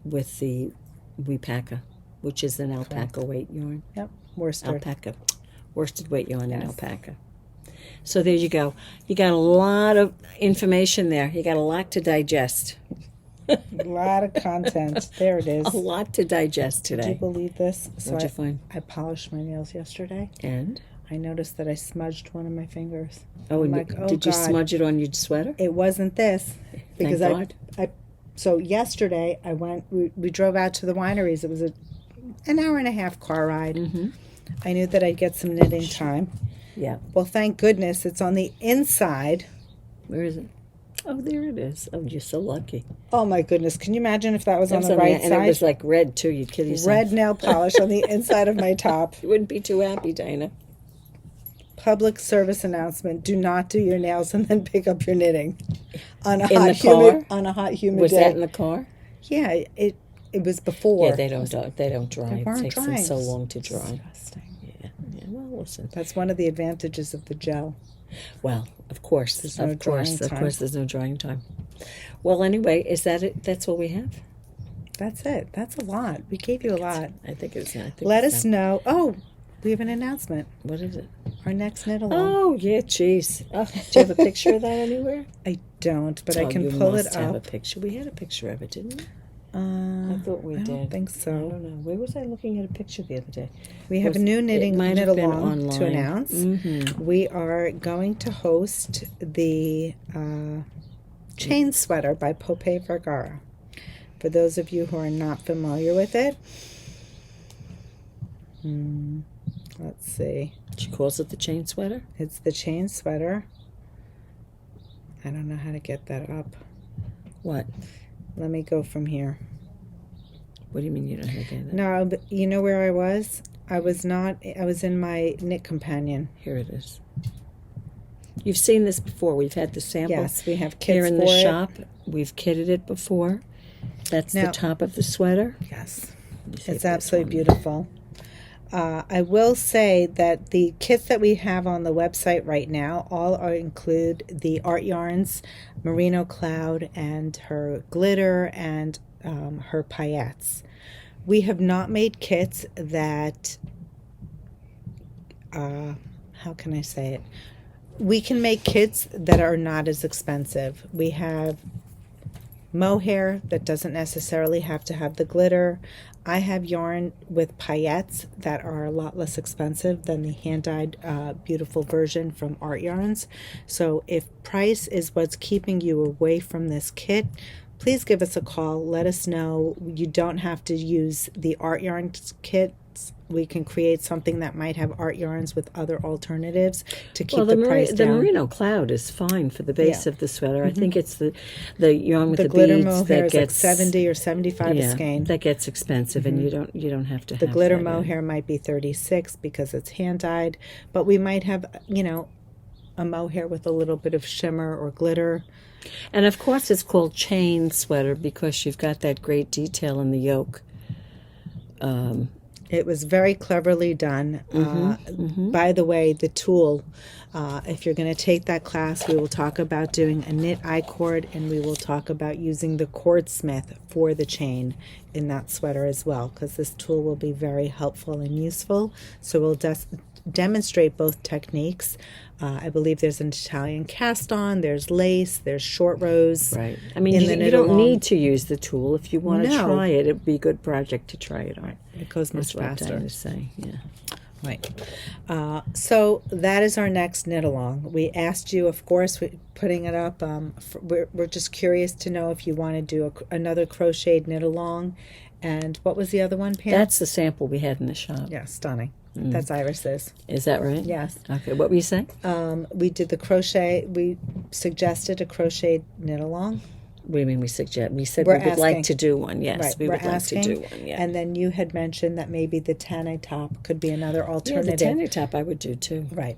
with the wee Paka, which is an alpaca weight yarn. Yep, Worsted weight yarn and alpaca. So there you go. You got a lot of information there. You got a lot to digest. A lot of content. There it is. A lot to digest today. Did you believe this? So What'd you find? I polished my nails yesterday. And? I noticed that I smudged one of my fingers. Oh, and did you smudge it on your sweater? It wasn't this. Because Thank God. So yesterday I went, we drove out to the wineries. It was an hour and a half car ride. Mm-hmm. I knew that I'd get some knitting time. Yeah. Well, thank goodness it's on the inside. Where is it? Oh, there it is. Oh, you're so lucky. Oh, my goodness. Can you imagine if that was on the right side? And it was like red, too. You'd kill yourself. Red nail polish on the inside of my top. You wouldn't be too happy, Dina. Public service announcement: do not do your nails and then pick up your knitting on a hot, humid Was day. that in the car? Yeah, it was before. Yeah, they don't dry. They weren't it takes them drying. so long to dry. Disgusting. Yeah. Well, listen. That's one of the advantages of the gel. Well, of course, there's no drying time. Of course, there's no drying time. Well, anyway, is that it? That's what we have. That's it. That's a lot. We gave you a lot. I think it's. Let us know. Oh, we have an announcement. What is it? Our next knit along. Oh, yeah, jeez. Oh, do you have a picture of that anywhere? I don't, but I can pull it up. Have a picture. We had a picture of it, didn't we? I thought we did. I don't think so. I don't know. Where was I looking at a picture the other day? We have a new knit along to announce. Mm-hmm. We are going to host the chain sweater by PopeVergara. For those of you who are not familiar with it, let's see. She calls it the chain sweater? It's the chain sweater. I don't know how to get that up. What? Let me go from here. What do you mean you don't have to get it? No, but you know where I was? I was in my Knit Companion. Here it is. You've seen this before. We've had the sample. Yes, we have kits here in for the it. shop. We've kitted it before. That's the top of the sweater. Yes. It's absolutely beautiful. I will say that the kits that we have on the website right now include the art yarns, Merino Cloud, and her glitter and her paillettes. We have not made kits that, how can I say it? We can make kits that are not as expensive. We have mohair that doesn't necessarily have to have the glitter. I have yarn with paillettes that are a lot less expensive than the hand-dyed beautiful version from Art Yarns. So if price is what's keeping you away from this kit, please give us a call. Let us know. You don't have to use the Art Yarns kits. We can create something that might have art yarns with other alternatives to keep the price down. The Merino Cloud is fine for the base of the sweater. I think it's the yarn with the glitter beads mohair that is gets like $70 or $75 a skein. That gets expensive, and you don't have to. The glitter mohair might be $36 because it's hand dyed, but we might have a mohair with a little bit of shimmer or glitter. And of course, it's called chain sweater because you've got that great detail in the yoke. It was very cleverly done. By the way, the tool, if you're going to take that class, we will talk about doing a knit I-cord, and we will talk about using the cordsmith for the chain in that sweater as well, because this tool will be very helpful and useful. So we'll demonstrate both techniques. I believe there's an Italian cast on, there's lace, there's short rows. Right. I mean, you don't need to use the tool. If you want to try it, it'd be a good project to try it on. It goes much faster. To say. Yeah. Right. So that is our next knit along. We asked you, of course, putting it up. We're just curious to know if you want to do another crocheted knit along. And what was the other one, Pam? That's the sample we had in the shop. Yeah, stunning. That's Iris's. Is that right? Yes. Okay. What were you saying? We did the crochet. We suggested a crocheted knit along. What do you mean we suggest? We said we would like to do one. Yes, right. we would like to do one. Yeah. And then you had mentioned that maybe the Tanne top could be another alternative. Yeah, the Tanne top I would do too. Right.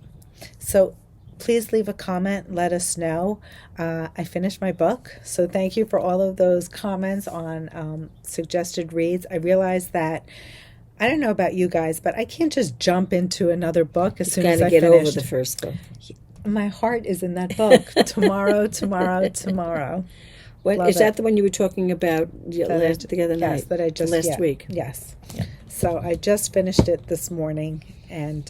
So please leave a comment. Let us know. I finished my book, so thank you for all of those comments on suggested reads. I realized that I don't know about you guys, but I can't just jump into another book as soon as I get finish. over the first book. My heart is in that book. Tomorrow. What, is that the one you were talking about the other Yes, night? that I just last week. Yes. Yeah. So I just finished it this morning, and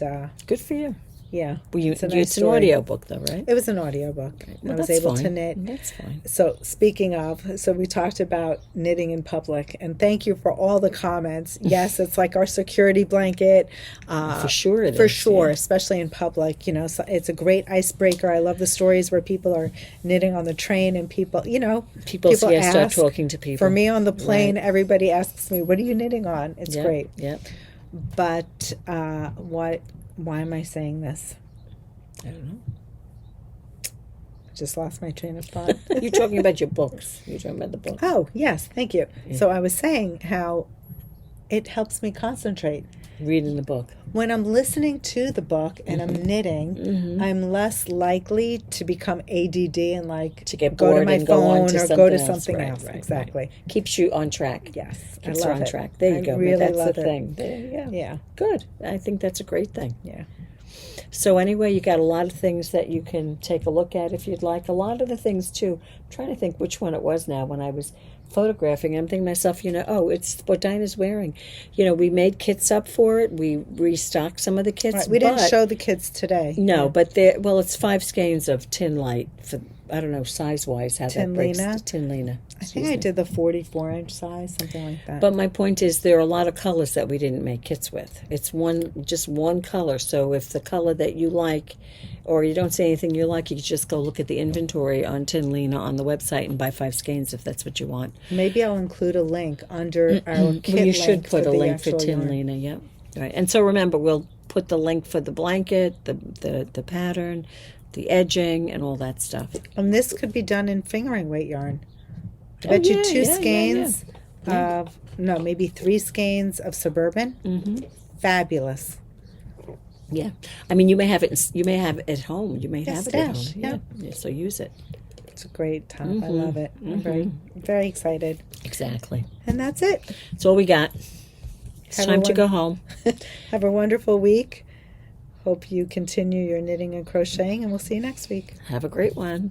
good for you. yeah, Well, it's an an audio book, though, right? It was an audiobook. Well, I was that's able fine. to knit. That's fine. So speaking of, so we talked about knitting in public, and thank you for all the comments. Yes, it's like our security blanket. For sure it For is, sure, yeah. especially in public. You know, so it's a great icebreaker. I love the stories where people are knitting on the train and people, you know, People start ask. talking to people. For me on the plane, Right. everybody asks me, what are you knitting on? It's Yep, great. Yep. But why am I saying this? I don't know. I just lost my train of thought. You're talking about your books. You're talking about the books. Oh, yes, thank you. Yeah. So I was saying how it helps me concentrate. Reading the book. When I'm listening to the book and I'm knitting, I'm less likely to become ADD and like To get go to bored my and go on phone to or go to something else. something Right, else. right, Exactly. Keeps you on track. Yes, Keeps I her love on it. track. There you I go. Really That's love the it. thing. There you go. Yeah, Good. I think that's a great thing. yeah. So anyway, you got a lot of things that you can take a look at if you'd like. A lot of the things too. I'm trying to think which one it was now when I was photographing. I'm thinking to myself, it's what Dinah's wearing. We made kits up for it. We restocked some of the kits. Right. We didn't show the kids today. No, but it's 5 skeins of Tynn Light for, I don't know, size-wise how Tynn that breaks. Line? Tynn Line. I think I did the 44-inch size, something like that. But my point is there are a lot of colors that we didn't make kits with. It's just one color. So if the color that you like, or you don't see anything you like, you can just go look at the inventory on Tynn Line on the website and buy 5 skeins if that's what you want. Maybe I'll include a link under our kit Well, you link should put for a the link for actual Tynn yarn. Line, yep. Right. And so remember, we'll put the link for the blanket, the pattern, the edging, and all that stuff. And this could be done in fingering weight yarn. I bet you 2 skeins of, no, maybe 3 skeins of Suburban. Mm-hmm. Fabulous. Yeah, I mean, you may have it. You may have it at home. You may have it at home. stash, Yeah. So use it. It's a great top. I love it. I'm very, very excited. Exactly. And that's it. That's all we got. It's Have a time to go home. Have a wonderful week. Hope you continue your knitting and crocheting, and we'll see you next week. Have a great one.